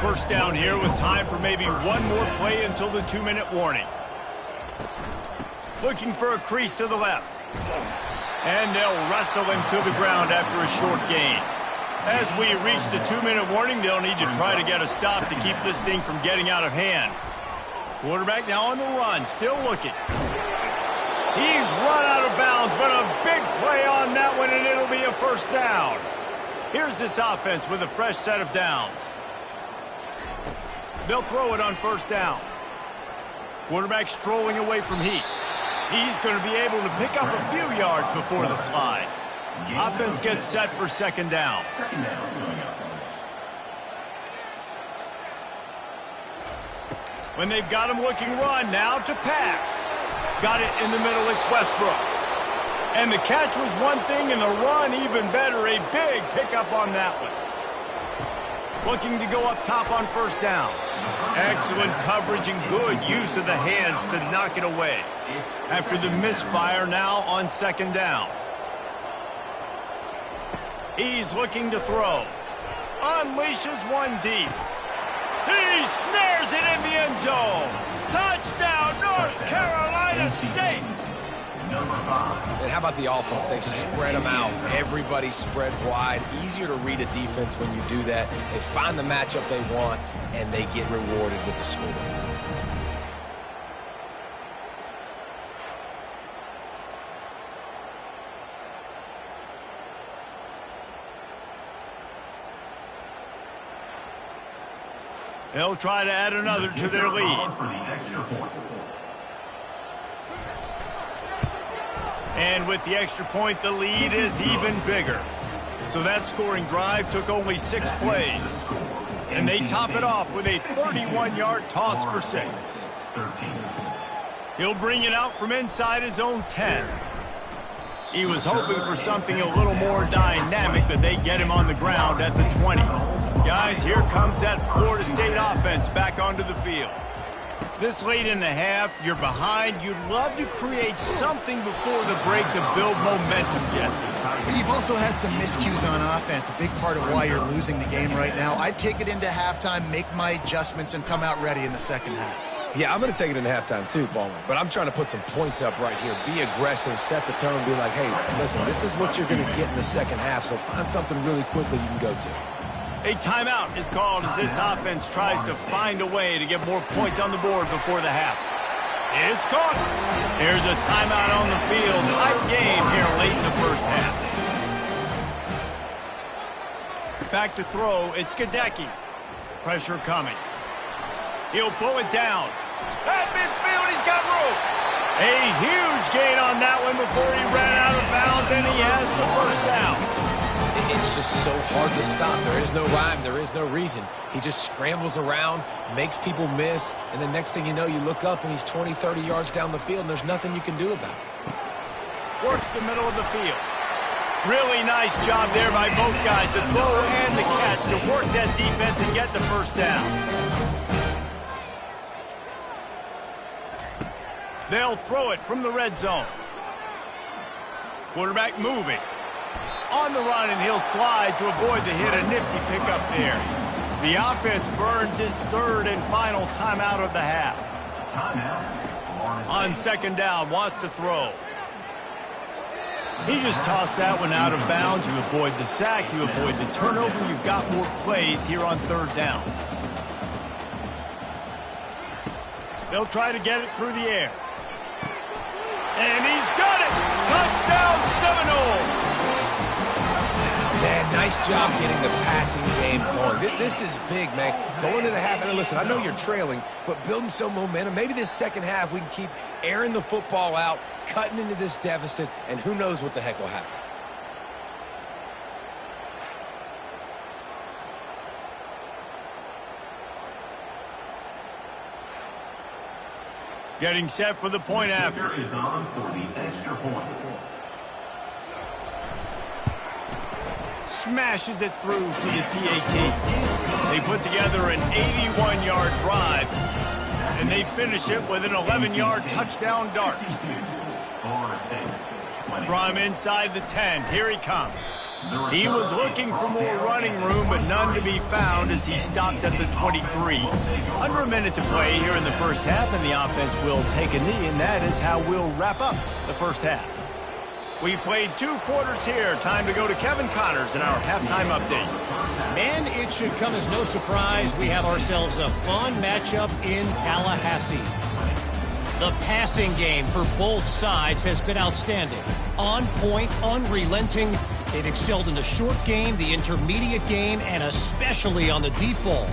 First down here with time for maybe one more play until the 2-minute warning. Looking for a crease to the left. And they'll wrestle him to the ground after a short gain. As we reach the 2-minute warning, they'll need to try to get a stop to keep this thing from getting out of hand. Quarterback now on the run, still looking. He's run out of bounds, but a big play on that one, and it'll be a first down. Here's this offense with a fresh set of downs. They'll throw it on first down. Quarterback strolling away from heat. He's going to be able to pick up a few yards before the slide. Offense gets set for second down. When they've got him looking run, now to pass. Got it in the middle, it's Westbrook. And the catch was one thing, and the run even better. A big pickup on that one. Looking to go up top on first down. Excellent coverage and good use of the hands to knock it away. After the misfire, now on second down. He's looking to throw. Unleashes one deep. He snares it in the end zone. Touchdown, North Carolina State. And how about the offense? They spread them out. Everybody spread wide. Easier to read a defense when you do that. They find the matchup they want, and they get rewarded with the score. They'll try to add another to their lead. And with the extra point, the lead is even bigger. So that scoring drive took only 6 plays. And they top it off with a 31-yard toss for 6. He'll bring it out from inside his own 10. He was hoping for something a little more dynamic, but they get him on the ground at the 20. Guys, here comes that Florida State offense back onto the field. This late in the half, you're behind. You'd love to create something before the break to build momentum, Jesse. But you've also had some miscues on offense, a big part of why you're losing the game right now. I'd take it into halftime, make my adjustments, and come out ready in the second half. Yeah, I'm going to take it into halftime too, Palmer. But I'm trying to put some points up right here. Be aggressive, set the tone, be like, hey, listen, this is what you're going to get in the second half, so find something really quickly you can go to. A timeout is called as this offense tries to find a way to get more points on the board before the half. It's caught. Here's a timeout on the field. Tight game here late in the first half. Back to throw. It's Gadecki. Pressure coming. He'll pull it down. At midfield, he's got room. A huge gain on that one before he ran out of bounds, and he has the first down. It's just so hard to stop. There is no rhyme. There is no reason. He just scrambles around, makes people miss, and the next thing you know, you look up and he's 20, 30 yards down the field, and there's nothing you can do about it. Works the middle of the field. Really nice job there by both guys, the throw and the catch, to work that defense and get the first down. They'll throw it from the red zone. Quarterback moving. On the run, and he'll slide to avoid the hit. A nifty pickup there. The offense burns his third and final timeout of the half. On second down, wants to throw. He just tossed that one out of bounds. You avoid the sack, you avoid the turnover. You've got more plays here on third down. They'll try to get it through the air. And he's got it! Touchdown Seminole! Man, nice job getting the passing game going. This is big, man. Going to the half, and listen, I know you're trailing, but building some momentum. Maybe this second half we can keep airing the football out, cutting into this deficit, and who knows what the heck will happen. Getting set for the point after. Is on for the extra point. Smashes it through for the PAT. They put together an 81-yard drive, and they finish it with an 11-yard touchdown dart. From inside the 10, here he comes. He was looking for more running room, but none to be found as he stopped at the 23. Under a minute to play here in the first half, and the offense will take a knee, and that is how we'll wrap up the first half. We played 2 quarters here. Time to go to Kevin Connors in our halftime update. Man, it should come as no surprise we have ourselves a fun matchup in Tallahassee. The passing game for both sides has been outstanding. On point, unrelenting. They've excelled in the short game, the intermediate game, and especially on the deep ball.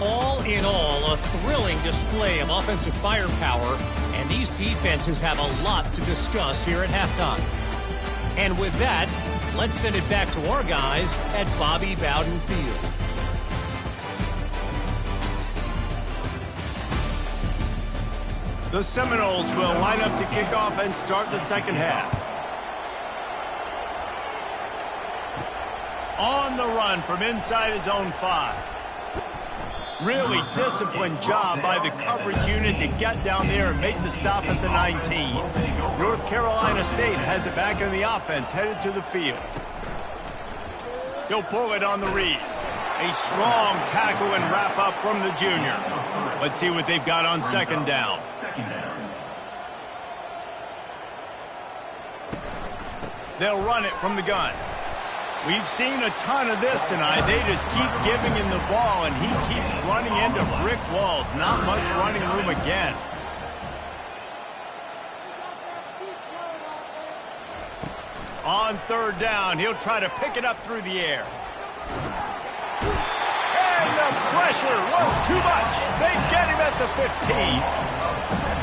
All in all, a thrilling display of offensive firepower, and these defenses have a lot to discuss here at halftime. And with that, let's send it back to our guys at Bobby Bowden Field. The Seminoles will line up to kick off and start the second half. On the run from inside his own 5. Really disciplined job by the coverage unit to get down there and make the stop at the 19. North Carolina State has it back in the offense, headed to the field. He'll pull it on the read. A strong tackle and wrap up from the junior. Let's see what they've got on second down. They'll run it from the gun. We've seen a ton of this tonight. They just keep giving him the ball, and he keeps running into brick walls. Not much running room again. On third down, he'll try to pick it up through the air. And the pressure was too much. They get him at the 15.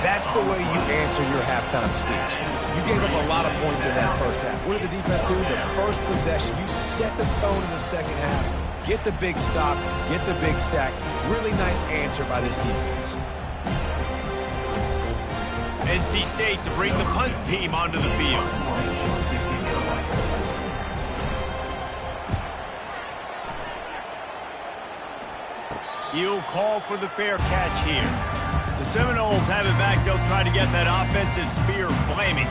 That's the way you answer your halftime speech. You gave up a lot of points in that first half. What did the defense do? The first possession, you set the tone in the second half. Get the big stop, get the big sack. Really nice answer by this defense. NC State to bring the punt team onto the field. He'll call for the fair catch here. The Seminoles have it back. They'll try to get that offensive spear flaming.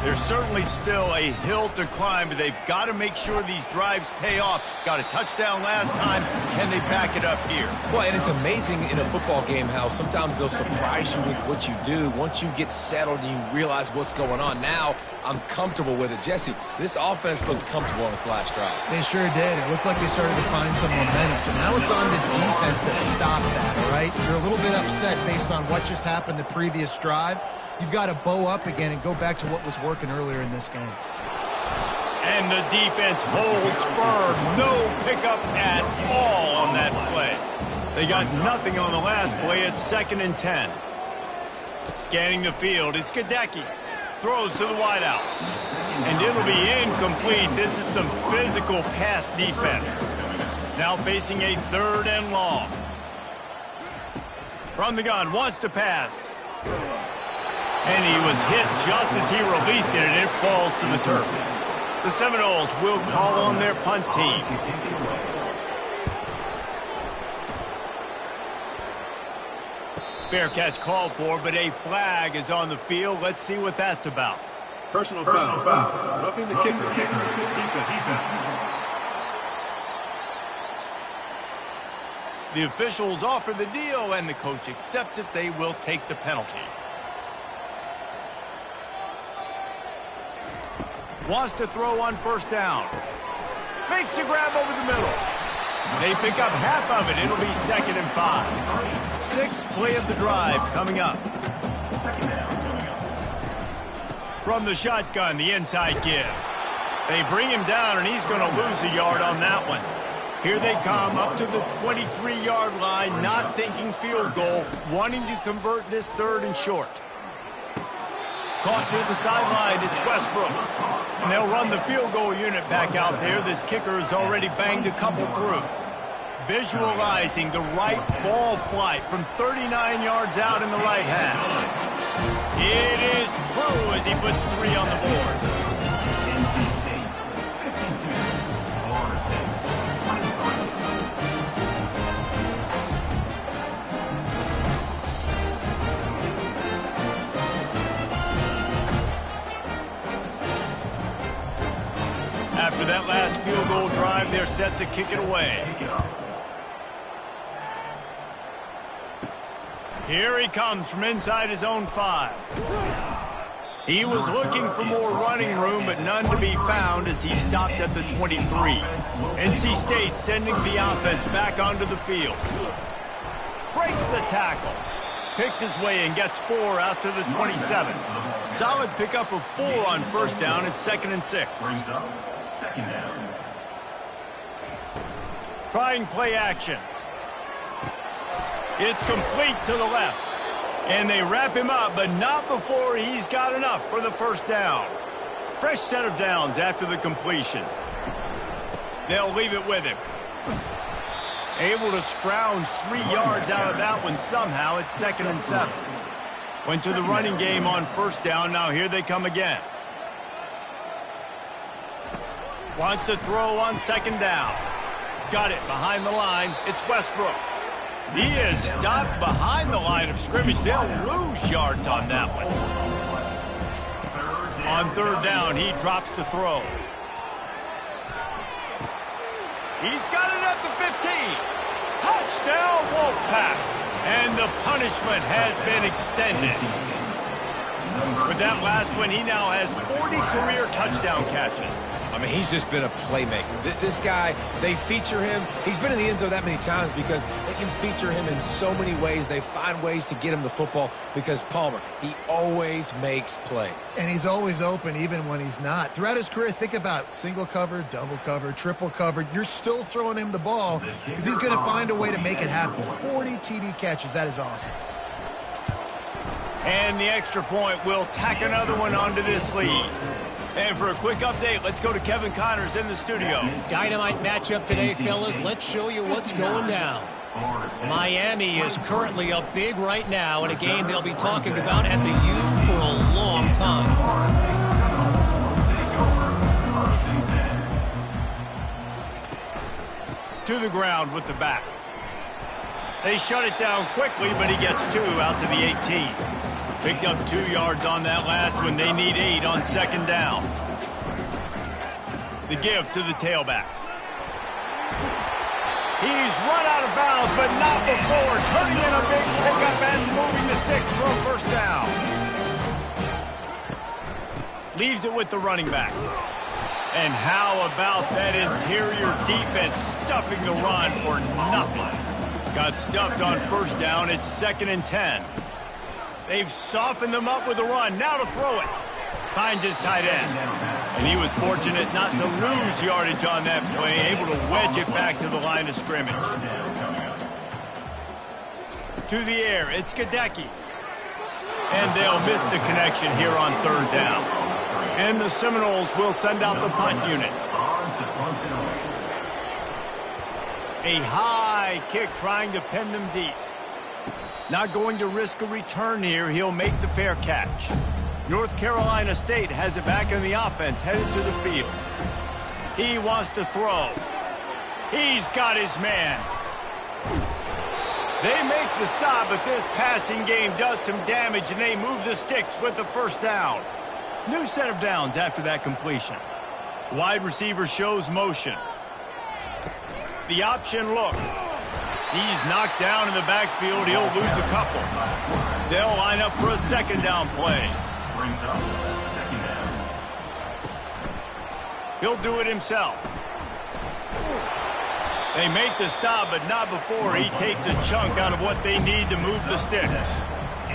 There's certainly still a hill to climb, but they've got to make sure these drives pay off. Got a touchdown last time. Can they back it up here? Well, and it's amazing in a football game how sometimes they'll surprise you with what you do. Once you get settled and you realize what's going on, now I'm comfortable with it. Jesse, this offense looked comfortable on its last drive. They sure did. It looked like they started to find some momentum. So now it's on this defense to stop that, all right? You're a little bit upset based on what just happened the previous drive. You've got to bow up again and go back to what was working earlier in this game. And the defense holds firm. No pickup at all on that play. They got nothing on the last play. It's 2nd and 10. Scanning the field, it's Gadecki. Throws to the wideout. And it'll be incomplete. This is some physical pass defense. Now facing a 3rd and long. From the gun, wants to pass. And he was hit just as he released it, and it falls to the turf. The Seminoles will call on their punt team. Fair catch called for, but a flag is on the field. Let's see what that's about. Personal foul. Roughing the kicker. Defense. The officials offer the deal, and the coach accepts it. They will take the penalty. Wants to throw on 1st down. Makes the grab over the middle. They pick up half of it. It'll be 2nd and 5. 6th play of the drive coming up. From the shotgun, the inside give. They bring him down, and he's going to lose a yard on that one. Here they come up to the 23-yard line, not thinking field goal, wanting to convert this 3rd and short. Caught near the sideline, it's Westbrook. And they'll run the field goal unit back out there. This kicker has already banged a couple through. Visualizing the right ball flight from 39 yards out in the right half. It is true as he puts 3 on the board. After that last field goal drive, they're set to kick it away. Here he comes from inside his own 5. He was looking for more running room, but none to be found as he stopped at the 23. NC State sending the offense back onto the field. Breaks the tackle. Picks his way and gets 4 out to the 27. Solid pickup of 4 on first down. It's 2nd and 6. Brings up second down. Trying play action. It's complete to the left. And they wrap him up, but not before he's got enough for the first down. Fresh set of downs after the completion. They'll leave it with him. Able to scrounge 3 yards out of that one somehow. It's 2nd and 7. Went to the running game on first down. Now here they come again. Wants to throw on 2nd down. Got it behind the line. It's Westbrook. He is stopped behind the line of scrimmage. They'll lose yards on that one. On 3rd down, he drops to throw. He's got it at the 15. Touchdown, Wolfpack. And the punishment has been extended. With that last one, he now has 40 career touchdown catches. I mean, he's just been a playmaker. This guy, they feature him. He's been in the end zone that many times because they can feature him in so many ways. They find ways to get him the football because Palmer, he always makes plays. And he's always open even when he's not. Throughout his career, think about single cover, double cover, triple cover. You're still throwing him the ball because he's going to find a way to make it happen. 40 TD catches. That is awesome. And the extra point will tack another one onto this lead. And for a quick update, let's go to Kevin Connors in the studio. Dynamite matchup today, fellas. Let's show you what's going down. Miami is currently up big right now in a game they'll be talking about at the U for a long time. To the ground with the back. They shut it down quickly, but he gets 2 out to the 18. Picked up 2 yards on that last one. They need 8 on 2nd down. The give to the tailback. He's run out of bounds, but not before. Turning in a big pickup and moving the sticks for a first down. Leaves it with the running back. And how about that interior defense stuffing the run for nothing? Got stuffed on first down. It's 2nd and 10. They've softened them up with a run. Now to throw it. Finds his tight end. And he was fortunate not to lose yardage on that play. Able to wedge it back to the line of scrimmage. To the air. It's Gadecki. And they'll miss the connection here on 3rd down. And the Seminoles will send out the punt unit. A high kick trying to pin them deep. Not going to risk a return here. He'll make the fair catch. North Carolina State has it back in the offense, headed to the field. He wants to throw. He's got his man. They make the stop, but this passing game does some damage, and they move the sticks with the first down. New set of downs after that completion. Wide receiver shows motion. The option look. He's knocked down in the backfield. He'll lose a couple. They'll line up for a 2nd down play. Brings up second down. He'll do it himself. They make the stop, but not before he takes a chunk out of what they need to move the sticks.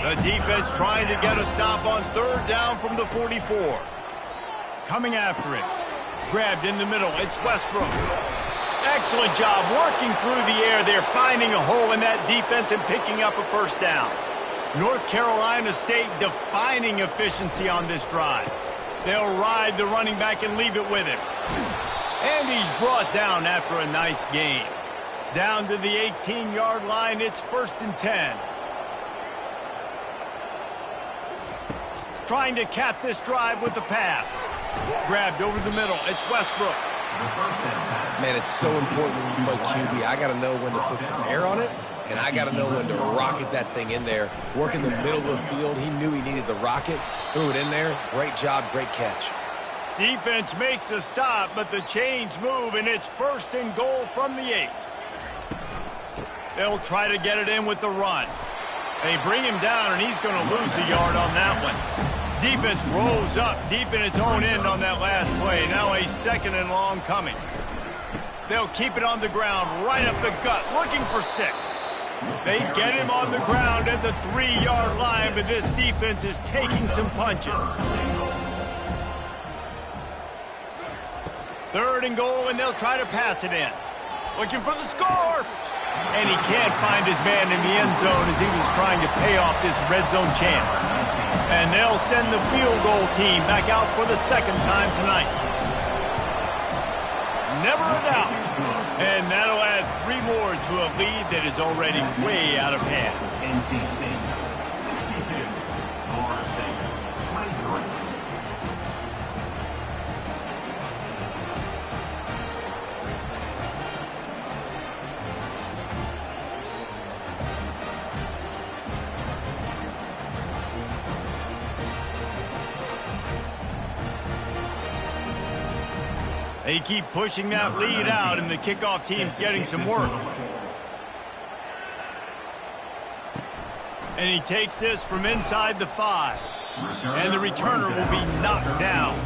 The defense trying to get a stop on 3rd down from the 44. Coming after it. Grabbed in the middle. It's Westbrook. Excellent job working through the air. They're finding a hole in that defense and picking up a first down. North Carolina State defining efficiency on this drive. They'll ride the running back and leave it with him. And he's brought down after a nice gain. Down to the 18-yard line, it's 1st and 10. Trying to cap this drive with the pass. Grabbed over the middle, it's Westbrook. Man, it's so important when you play QB. I got to know when to put some air on it, and I got to know when to rocket that thing in there. Work in the middle of the field. He knew he needed the rocket. Threw it in there. Great job, great catch. Defense makes a stop, but the chains move, and it's 1st and goal from the 8. They'll try to get it in with the run. They bring him down, and he's going to lose a yard on that one. Defense rolls up deep in its own end on that last play. Now a 2nd and long coming. They'll keep it on the ground, right up the gut, looking for 6. They get him on the ground at the 3-yard line, but this defense is taking some punches. 3rd and goal, and they'll try to pass it in. Looking for the score. And he can't find his man in the end zone as he was trying to pay off this red zone chance. And they'll send the field goal team back out for the 2nd time tonight. Never a doubt. And that'll add 3 more to a lead that is already way out of hand. NC State 62, Florida State 23. They keep pushing that lead out, and the kickoff team's getting some work. And he takes this from inside the 5. And the returner will be knocked down.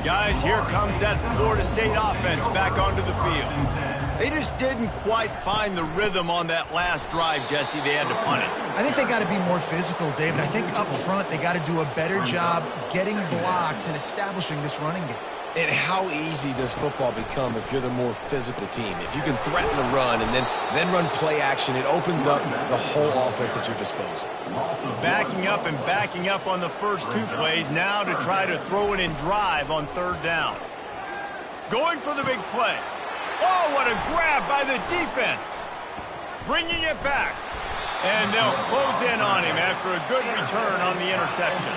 Guys, here comes that Florida State offense back onto the field. They just didn't quite find the rhythm on that last drive, Jesse. They had to punt it. I think they got to be more physical, David. I think up front they got to do a better job getting blocks and establishing this running game. And how easy does football become if you're the more physical team? If you can threaten the run and then run play action, it opens up the whole offense at your disposal. Backing up on the first 2 plays now to try to throw it in drive on 3rd down. Going for the big play. Oh, what a grab by the defense. Bringing it back. And they'll close in on him after a good return on the interception.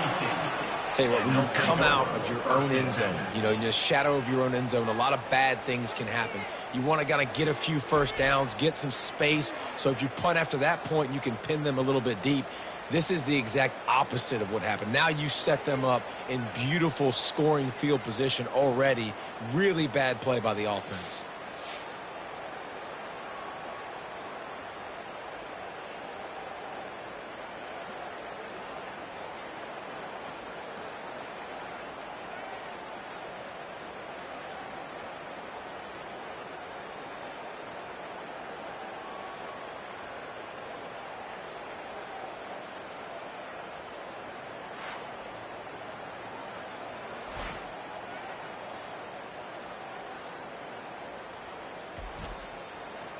Tell you what, when you come out of your own end zone, you know, in the shadow of your own end zone, a lot of bad things can happen. You want to kind of get a few first downs, get some space, so if you punt after that point, you can pin them a little bit deep. This is the exact opposite of what happened. Now you set them up in beautiful scoring field position already. Really bad play by the offense.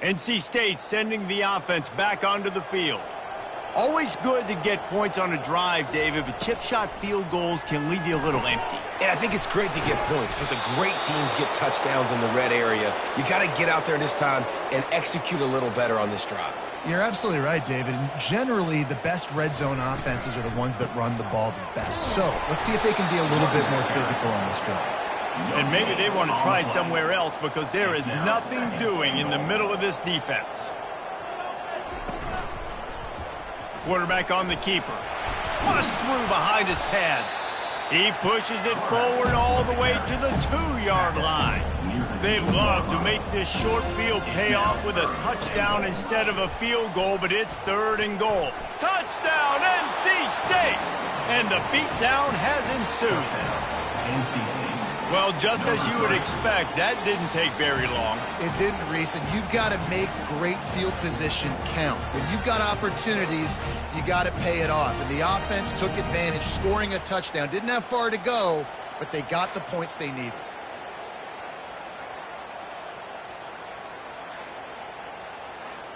NC State sending the offense back onto the field. Always good to get points on a drive, David, but chip shot field goals can leave you a little empty. And I think it's great to get points, but the great teams get touchdowns in the red area. You got to get out there this time and execute a little better on this drive. You're absolutely right, David. And generally, the best red zone offenses are the ones that run the ball the best. So let's see if they can be a little bit more physical on this drive. And maybe they want to try somewhere else because there is nothing doing in the middle of this defense. Quarterback on the keeper. Bust through behind his pad. He pushes it forward all the way to the 2-yard line. They love to make this short field pay off with a touchdown instead of a field goal, but it's 3rd and goal. Touchdown, NC State! And the beatdown has ensued. Well, just as you would expect, that didn't take very long. It didn't, Reese, and you've got to make great field position count. When you've got opportunities, you got to pay it off. And the offense took advantage, scoring a touchdown. Didn't have far to go, but they got the points they needed.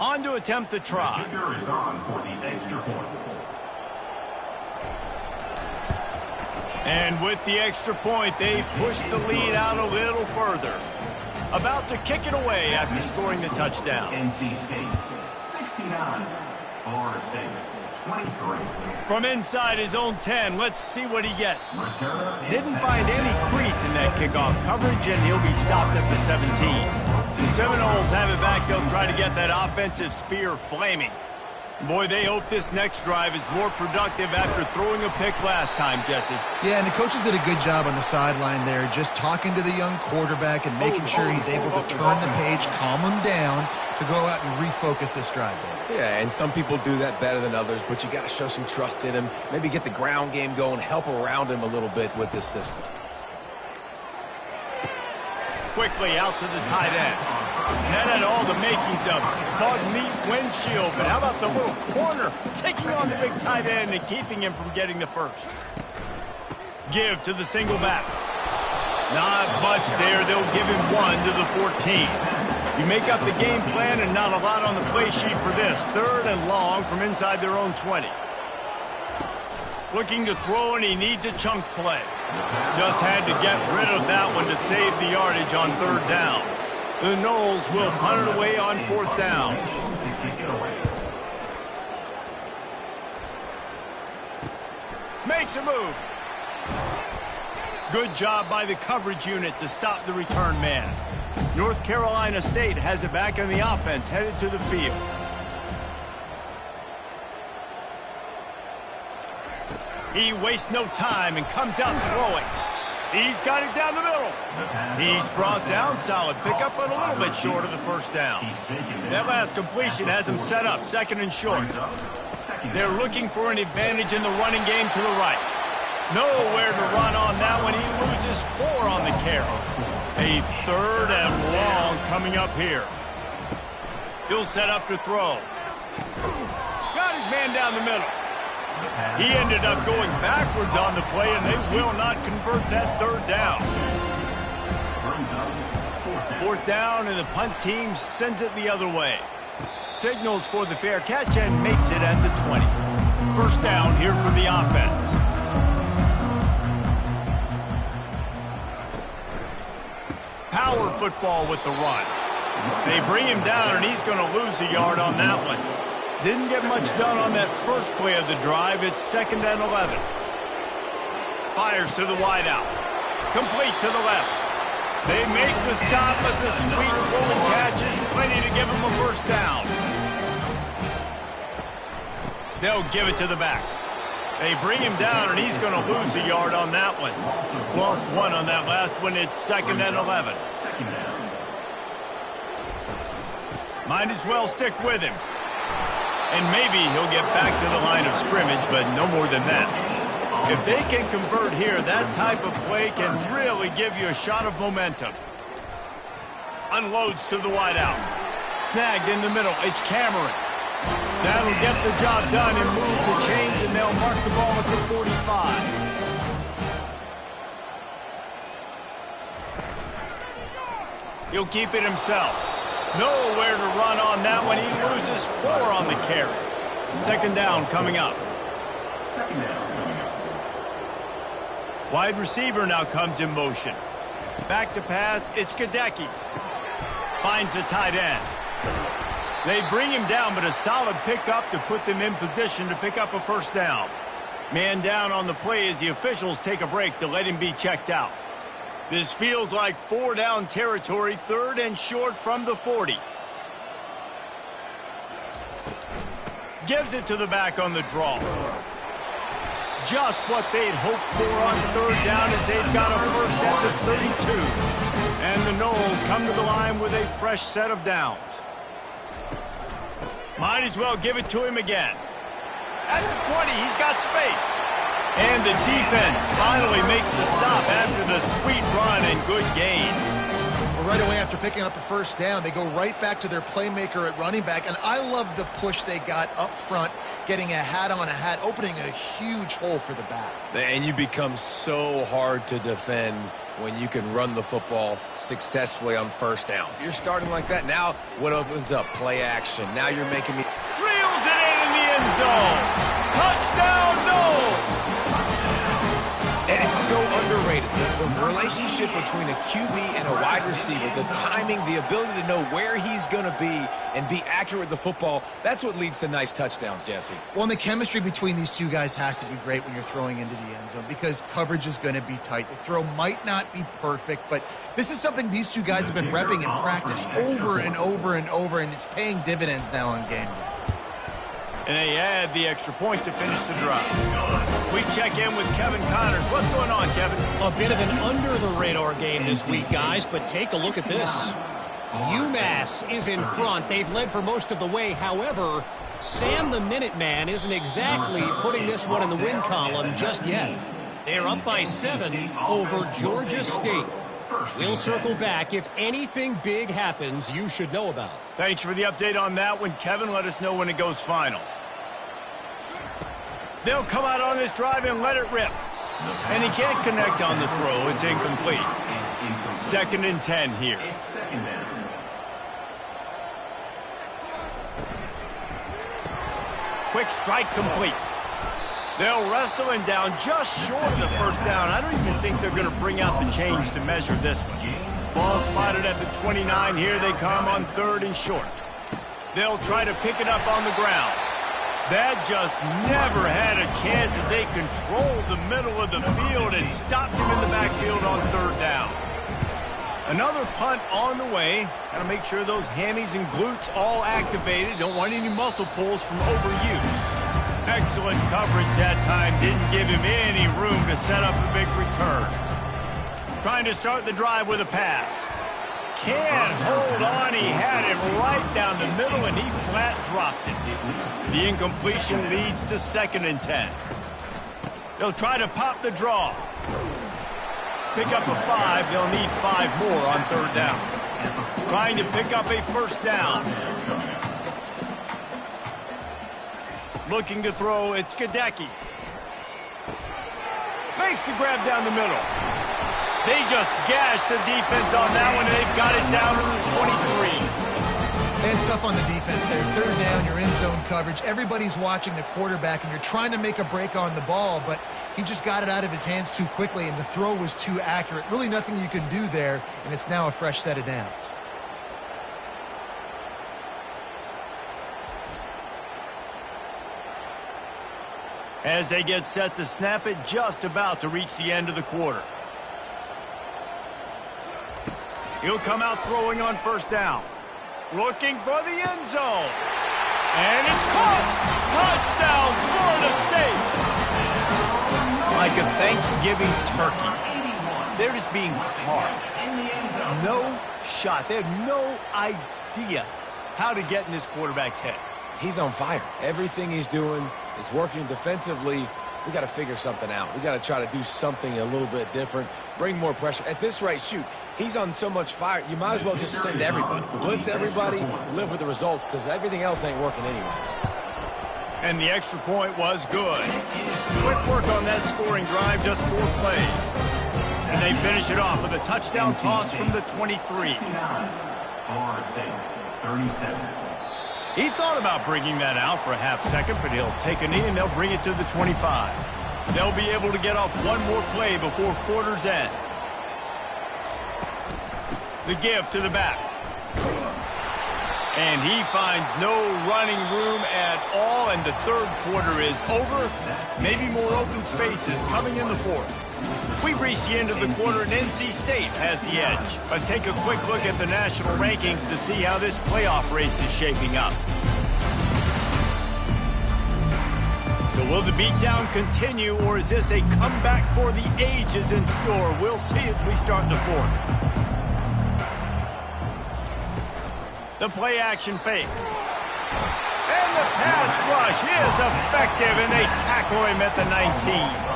On to attempt the try. The kicker is on for the extra point. And with the extra point, they push the lead out a little further. About to kick it away after scoring the touchdown. NC State 69, Florida State 23. From inside his own 10, let's see what he gets. Didn't find any crease in that kickoff coverage, and he'll be stopped at the 17. The Seminoles have it back. They'll try to get that offensive spear flaming. Boy, they hope this next drive is more productive after throwing a pick last time, Jesse. Yeah, and the coaches did a good job on the sideline there, just talking to the young quarterback and making sure he's able to turn the page, calm him down to go out and refocus this drive. Yeah, and some people do that better than others, but you got to show some trust in him, maybe get the ground game going, help around him a little bit with this system. Quickly out to the tight end. That had all the makings of bug meat windshield, but how about the little corner taking on the big tight end and keeping him from getting the first? Give to the single back. Not much there. They'll give him 1 to the 14. You make up the game plan and not a lot on the play sheet for this. 3rd and long from inside their own 20. Looking to throw, and he needs a chunk play. Just had to get rid of that one to save the yardage on 3rd down. The Noles will punt it away on 4th down. Makes a move. Good job by the coverage unit to stop the return man. North Carolina State has it back in the offense, headed to the field. He wastes no time and comes out throwing. He's got it down the middle. He's brought down solid. Pick up but a little bit short of the 1st down. That last completion has him set up 2nd and short. They're looking for an advantage in the running game to the right. Nowhere to run on that one. He loses 4 on the carry. A 3rd and long coming up here. He'll set up to throw. Got his man down the middle. He ended up going backwards on the play, and they will not convert that 3rd down. 4th down, and the punt team sends it the other way. Signals for the fair catch and makes it at the 20. 1st down here for the offense. Power football with the run. They bring him down, and he's going to lose a yard on that one. Didn't get much done on that first play of the drive. It's 2nd and 11. Fires to the wideout. Complete to the left. They make the stop, but the sweet rolling catch is plenty to give him a 1st down. They'll give it to the back. They bring him down, and he's going to lose a yard on that one. Lost 1 on that last one. It's 2nd and 11. Might as well stick with him. And maybe he'll get back to the line of scrimmage, but no more than that. If they can convert here, that type of play can really give you a shot of momentum. Unloads to the wideout. Snagged in the middle. It's Cameron. That'll get the job done and move the chains, and they'll mark the ball at the 45. He'll keep it himself. Nowhere to run on that one. He loses 4 on the carry. 2nd down coming up. Wide receiver now comes in motion. Back to pass. It's Gadecki. Finds the tight end. They bring him down, but a solid pickup to put them in position to pick up a 1st down. Man down on the play as the officials take a break to let him be checked out. This feels like 4 down territory, 3rd and short from the 40. Gives it to the back on the draw. Just what they'd hoped for on 3rd down as they've got a 1st at the 32. And the Noles come to the line with a fresh set of downs. Might as well give it to him again. At the 20, he's got space. And the defense finally makes the stop after the sweet run and good gain. Well, right away after picking up a 1st down, they go right back to their playmaker at running back. And I love the push they got up front, getting a hat on a hat, opening a huge hole for the back. And you become so hard to defend when you can run the football successfully on 1st down. If you're starting like that, now what opens up? Play action. Now you're making me... Reels it in the end zone. Touchdown, Noles! And it's so underrated. The relationship between a QB and a wide receiver, the timing, the ability to know where he's going to be and be accurate with the football, that's what leads to nice touchdowns, Jesse. Well, and the chemistry between these two guys has to be great when you're throwing into the end zone because coverage is going to be tight. The throw might not be perfect, but this is something these two guys have been repping in practice over and over and over, and it's paying dividends now on game day. And they add the extra point to finish the drive. We check in with Kevin Connors. What's going on, Kevin? A bit of an under-the-radar game this week, guys, but take a look at this. UMass is in front. They've led for most of the way. However, Sam the Minuteman isn't exactly putting this one in the win column just yet. They're up by 7 over Georgia State. We'll circle back. If anything big happens, you should know about. Thanks for the update on that one, Kevin. Let us know when it goes final. They'll come out on this drive and let it rip. And he can't connect on the throw. It's incomplete. 2nd and 10 here. Quick strike complete. They'll wrestle him down just short of the first down. I don't even think they're going to bring out the chains to measure this one. Ball spotted at the 29. Here they come on 3rd and short. They'll try to pick it up on the ground. That just never had a chance as they controlled the middle of the field and stopped him in the backfield on 3rd down. Another punt on the way. Got to make sure those hammies and glutes all activated. Don't want any muscle pulls from overuse. Excellent coverage that time. Didn't give him any room to set up a big return. Trying to start the drive with a pass. Can't hold on. He had him right down the middle, and he flat dropped it. The incompletion leads to 2nd and 10. They'll try to pop the draw. Pick up a 5. They'll need 5 more on 3rd down. Trying to pick up a 1st down. Looking to throw, it's Gadecki. Makes the grab down the middle. They just gashed the defense on that one, and they've got it down to the 23. It's tough on the defense there. 3rd down, you're in zone coverage. Everybody's watching the quarterback, and you're trying to make a break on the ball, but he just got it out of his hands too quickly, and the throw was too accurate. Really nothing you can do there, and it's now a fresh set of downs. As they get set to snap it, just about to reach the end of the quarter. He'll come out throwing on 1st down. Looking for the end zone. And it's caught. Touchdown, Florida State. Like a Thanksgiving turkey. They're just being carved. No shot. They have no idea how to get in this quarterback's head. He's on fire. Everything he's doing is working defensively. We got to figure something out. We got to try to do something a little bit different, bring more pressure. At this rate, shoot, he's on so much fire, you might as well just send everybody. Blitz everybody, live with the results, because everything else ain't working anyways. And the extra point was good. Quick work on that scoring drive, just 4 plays. And they finish it off with a touchdown toss from the 23. Florida State, 37. He thought about bringing that out for a half second, but he'll take a knee and they'll bring it to the 25. They'll be able to get off one more play before quarter's end. The give to the back. And he finds no running room at all, and the 3rd quarter is over. Maybe more open spaces coming in the 4th. We've reached the end of the quarter, and NC State has the edge. Let's take a quick look at the national rankings to see how this playoff race is shaping up. So will the beatdown continue, or is this a comeback for the ages in store? We'll see as we start the 4th. The play action fake. And the pass rush is effective, and they tackle him at the 19.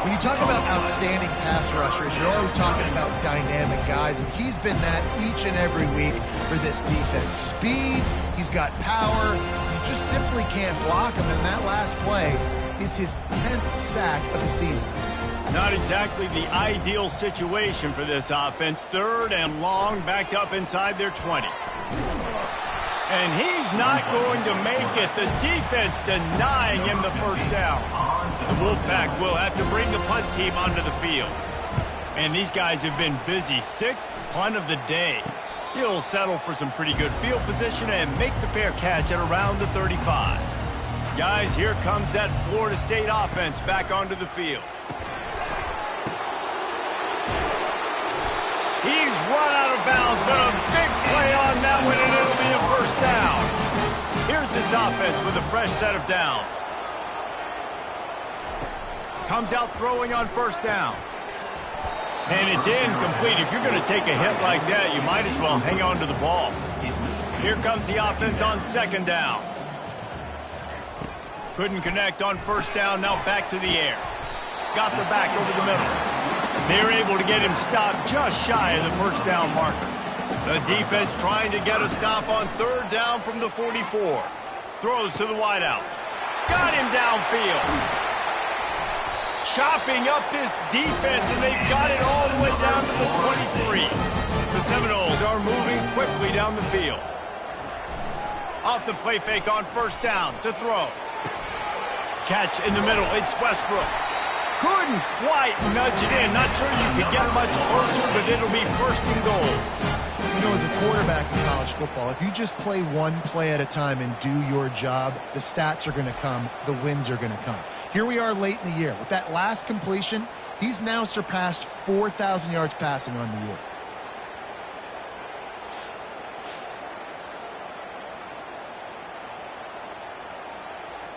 When you talk about outstanding pass rushers, you're always talking about dynamic guys, and he's been that each and every week for this defense. Speed, he's got power, you just simply can't block him, and that last play is his 10th sack of the season. Not exactly the ideal situation for this offense. 3rd and long, backed up inside their 20. And he's not going to make it. The defense denying him the 1st down. The Wolfpack will have to bring the punt team onto the field. And these guys have been busy. 6th punt of the day. He'll settle for some pretty good field position and make the fair catch at around the 35. Guys, here comes that Florida State offense back onto the field. He's run out of bounds, but a big play on that one, and it'll be a 1st down. Here's this offense with a fresh set of downs. Comes out throwing on first down. And it's incomplete. If you're going to take a hit like that, you might as well hang on to the ball. Here comes the offense on second down. Couldn't connect on first down. Now back to the air. Got the back over the middle. They're able to get him stopped just shy of the first down marker. The defense trying to get a stop on third down from the 44. Throws to the wideout. Got him downfield. Chopping up this defense, and they've got it all the way down to the 23. The Seminoles are moving quickly down the field. Off the play fake on first down to throw. Catch in the middle. It's Westbrook. Couldn't quite nudge it in. Not sure you could get much closer, but it'll be first and goal. You know, as a quarterback in college football, if you just play one play at a time and do your job, the stats are going to come, the wins are going to come. Here we are late in the year. With that last completion, he's now surpassed 4,000 yards passing on the year.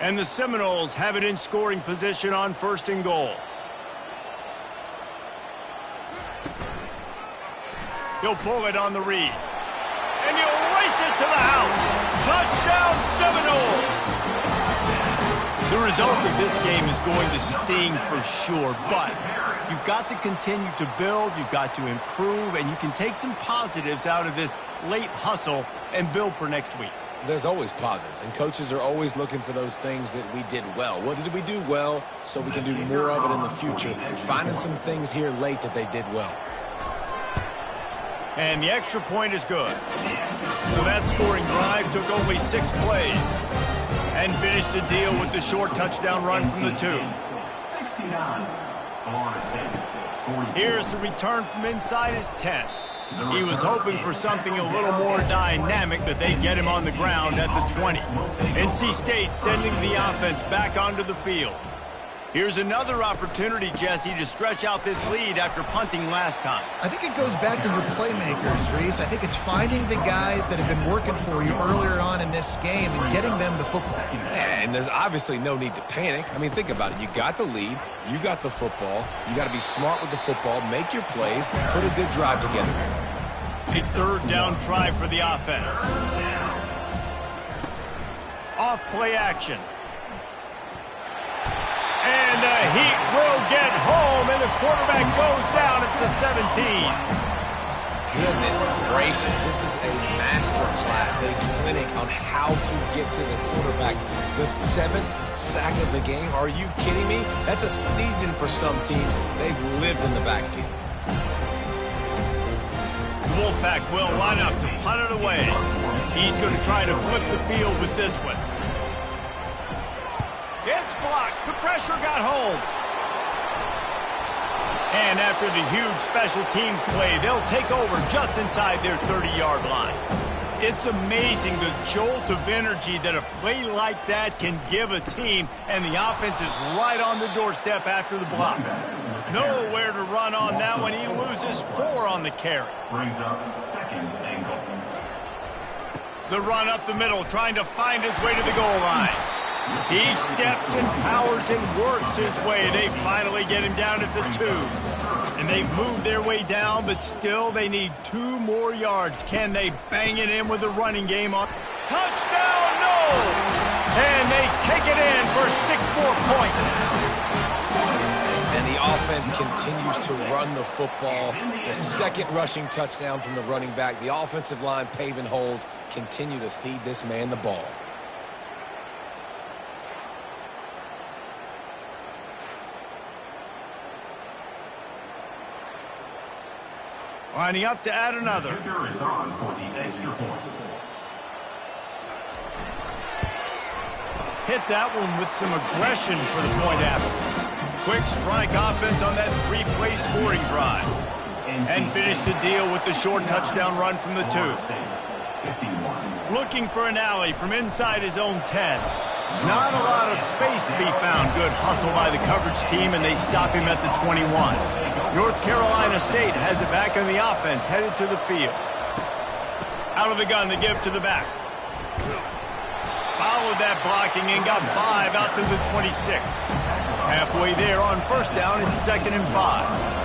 And the Seminoles have it in scoring position on first and goal. He'll pull it on the read. And he'll race it to the house. Touchdown, Seminoles! The result of this game is going to sting for sure, but you've got to continue to build, you've got to improve, and you can take some positives out of this late hustle and build for next week. There's always positives, and coaches are always looking for those things that we did well. What did we do well so we can do more of it in the future? Finding some things here late that they did well. And the extra point is good. So that scoring drive took only 6 plays and finished the deal with the short touchdown run from the 2. Here's the return from inside his 10. He was hoping for something a little more dynamic, but they get him on the ground at the 20. NC State sending the offense back onto the field. Here's another opportunity, Jesse, to stretch out this lead after punting last time. I think it goes back to your playmakers, Reese. I think it's finding the guys that have been working for you earlier on in this game and getting them the football. Yeah, and there's obviously no need to panic. I mean, think about it. You got the lead. You got the football. You got to be smart with the football, make your plays, put a good drive together. A third down try for the offense. Off play action. And the Heat will get home, and the quarterback goes down at the 17. Goodness gracious, this is a master class, a clinic on how to get to the quarterback. The 7th sack of the game, are you kidding me? That's a season for some teams. They've lived in the backfield. The Wolfpack will line up to punt it away. He's going to try to flip the field with this one. It's blocked. The pressure got home. And after the huge special teams play, they'll take over just inside their 30-yard line. It's amazing the jolt of energy that a play like that can give a team, and the offense is right on the doorstep after the block. Nowhere to run on that one. He loses 4 on the carry. Brings up second and goal. The run up the middle, trying to find his way to the goal line. He steps and powers and works his way. They finally get him down at the 2. And they've moved their way down, but still they need 2 more yards. Can they bang it in with the running game on? Touchdown, no! And they take it in for 6 more points. And the offense continues to run the football. The second rushing touchdown from the running back. The offensive line paving holes. Continue to feed this man the ball. Lining up to add another. Kicker is on for the extra point. Hit that one with some aggression for the point after. Quick strike offense on that 3-play scoring drive. And finish the deal with the short touchdown run from the 2. Looking for an alley from inside his own 10. Not a lot of space to be found. Good hustle by the coverage team, and they stop him at the 21. North Carolina State has it back on the offense, headed to the field. Out of the gun to give to the back. followed that blocking and got 5 out to the 26. Halfway there on first down, it's 2nd and 5.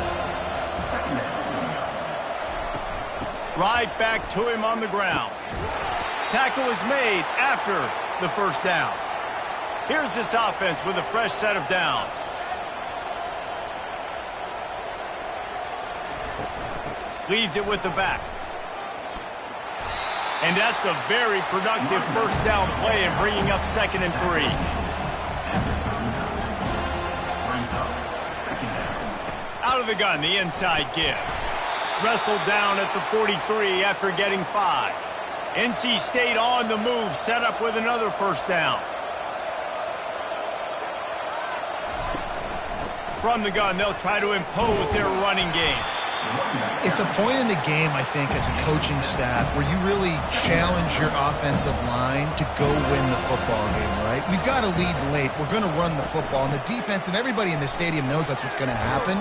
Right back to him on the ground. Tackle is made after the first down. Here's this offense with a fresh set of downs. Leaves it with the back. And that's a very productive first down play and bringing up 2nd and 3. Out of the gun, the inside give. Wrestled down at the 43 after getting 5. NC State on the move, set up with another first down. From the gun, they'll try to impose their running game. It's a point in the game, I think, as a coaching staff where you really challenge your offensive line to go win the football game, right? We've got to lead late. We're going to run the football. And the defense and everybody in the stadium knows that's what's going to happen.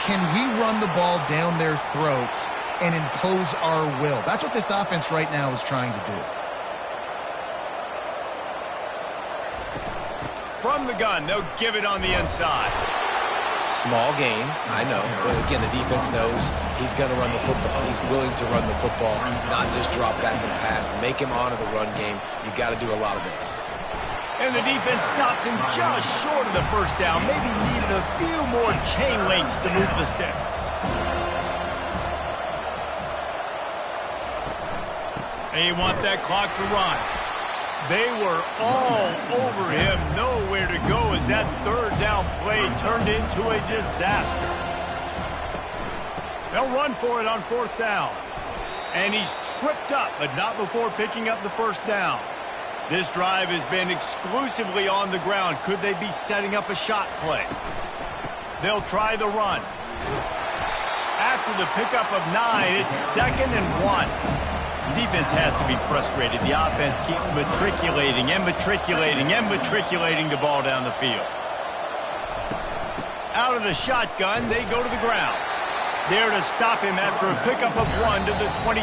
Can we run the ball down their throats and impose our will? That's what this offense right now is trying to do. From the gun, they'll give it on the inside. Small gain, I know. But again, the defense knows he's going to run the football. He's willing to run the football, not just drop back and pass. Make him honor the run game. You got to do a lot of this. And the defense stops him just short of the first down. Maybe needed a few more chain links to move the sticks. They want that clock to run. They were all over him, nowhere to go as that third down play turned into a disaster. They'll run for it on 4th down. And he's tripped up, but not before picking up the first down. This drive has been exclusively on the ground. Could they be setting up a shot play? They'll try the run. After the pickup of 9, it's 2nd and 1. Defense has to be frustrated. The offense keeps matriculating and matriculating and matriculating the ball down the field. Out of the shotgun, they go to the ground. There to stop him after a pickup of 1 to the 22.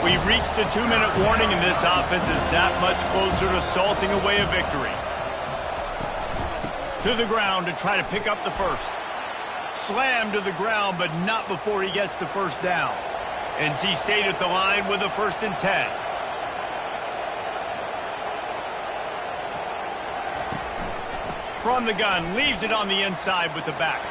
We've reached the 2-minute warning, and this offense is that much closer to salting away a victory. To the ground to try to pick up the first. Slammed to the ground, but not before he gets the first down. NC State at the line with a 1st and 10. From the gun, leaves it on the inside with the back.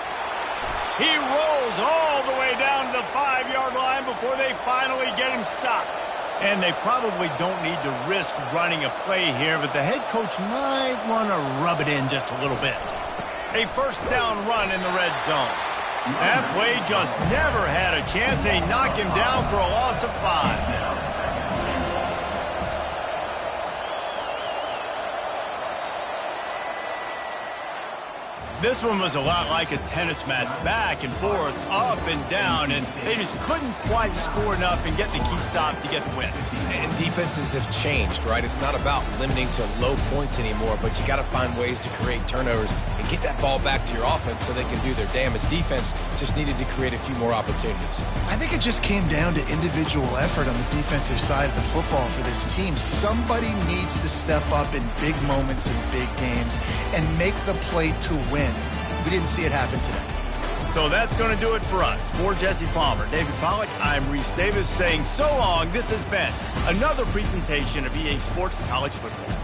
He rolls all the way down to the 5-yard line before they finally get him stopped. And they probably don't need to risk running a play here, but the head coach might want to rub it in just a little bit. A first down run in the red zone. That play just never had a chance. They knock him down for a loss of 5. This one was a lot like a tennis match, back and forth, up and down, and they just couldn't quite score enough and get the key stop to get the win. And defenses have changed, right? It's not about limiting to low points anymore, but you got to find ways to create turnovers and get that ball back to your offense so they can do their damage. Defense just needed to create a few more opportunities. I think it just came down to individual effort on the defensive side of the football for this team. Somebody needs to step up in big moments in big games and make the play to win. We didn't see it happen today. So that's going to do it for us. For Jesse Palmer, David Pollack, I'm Reese Davis saying so long. This has been another presentation of EA Sports College Football.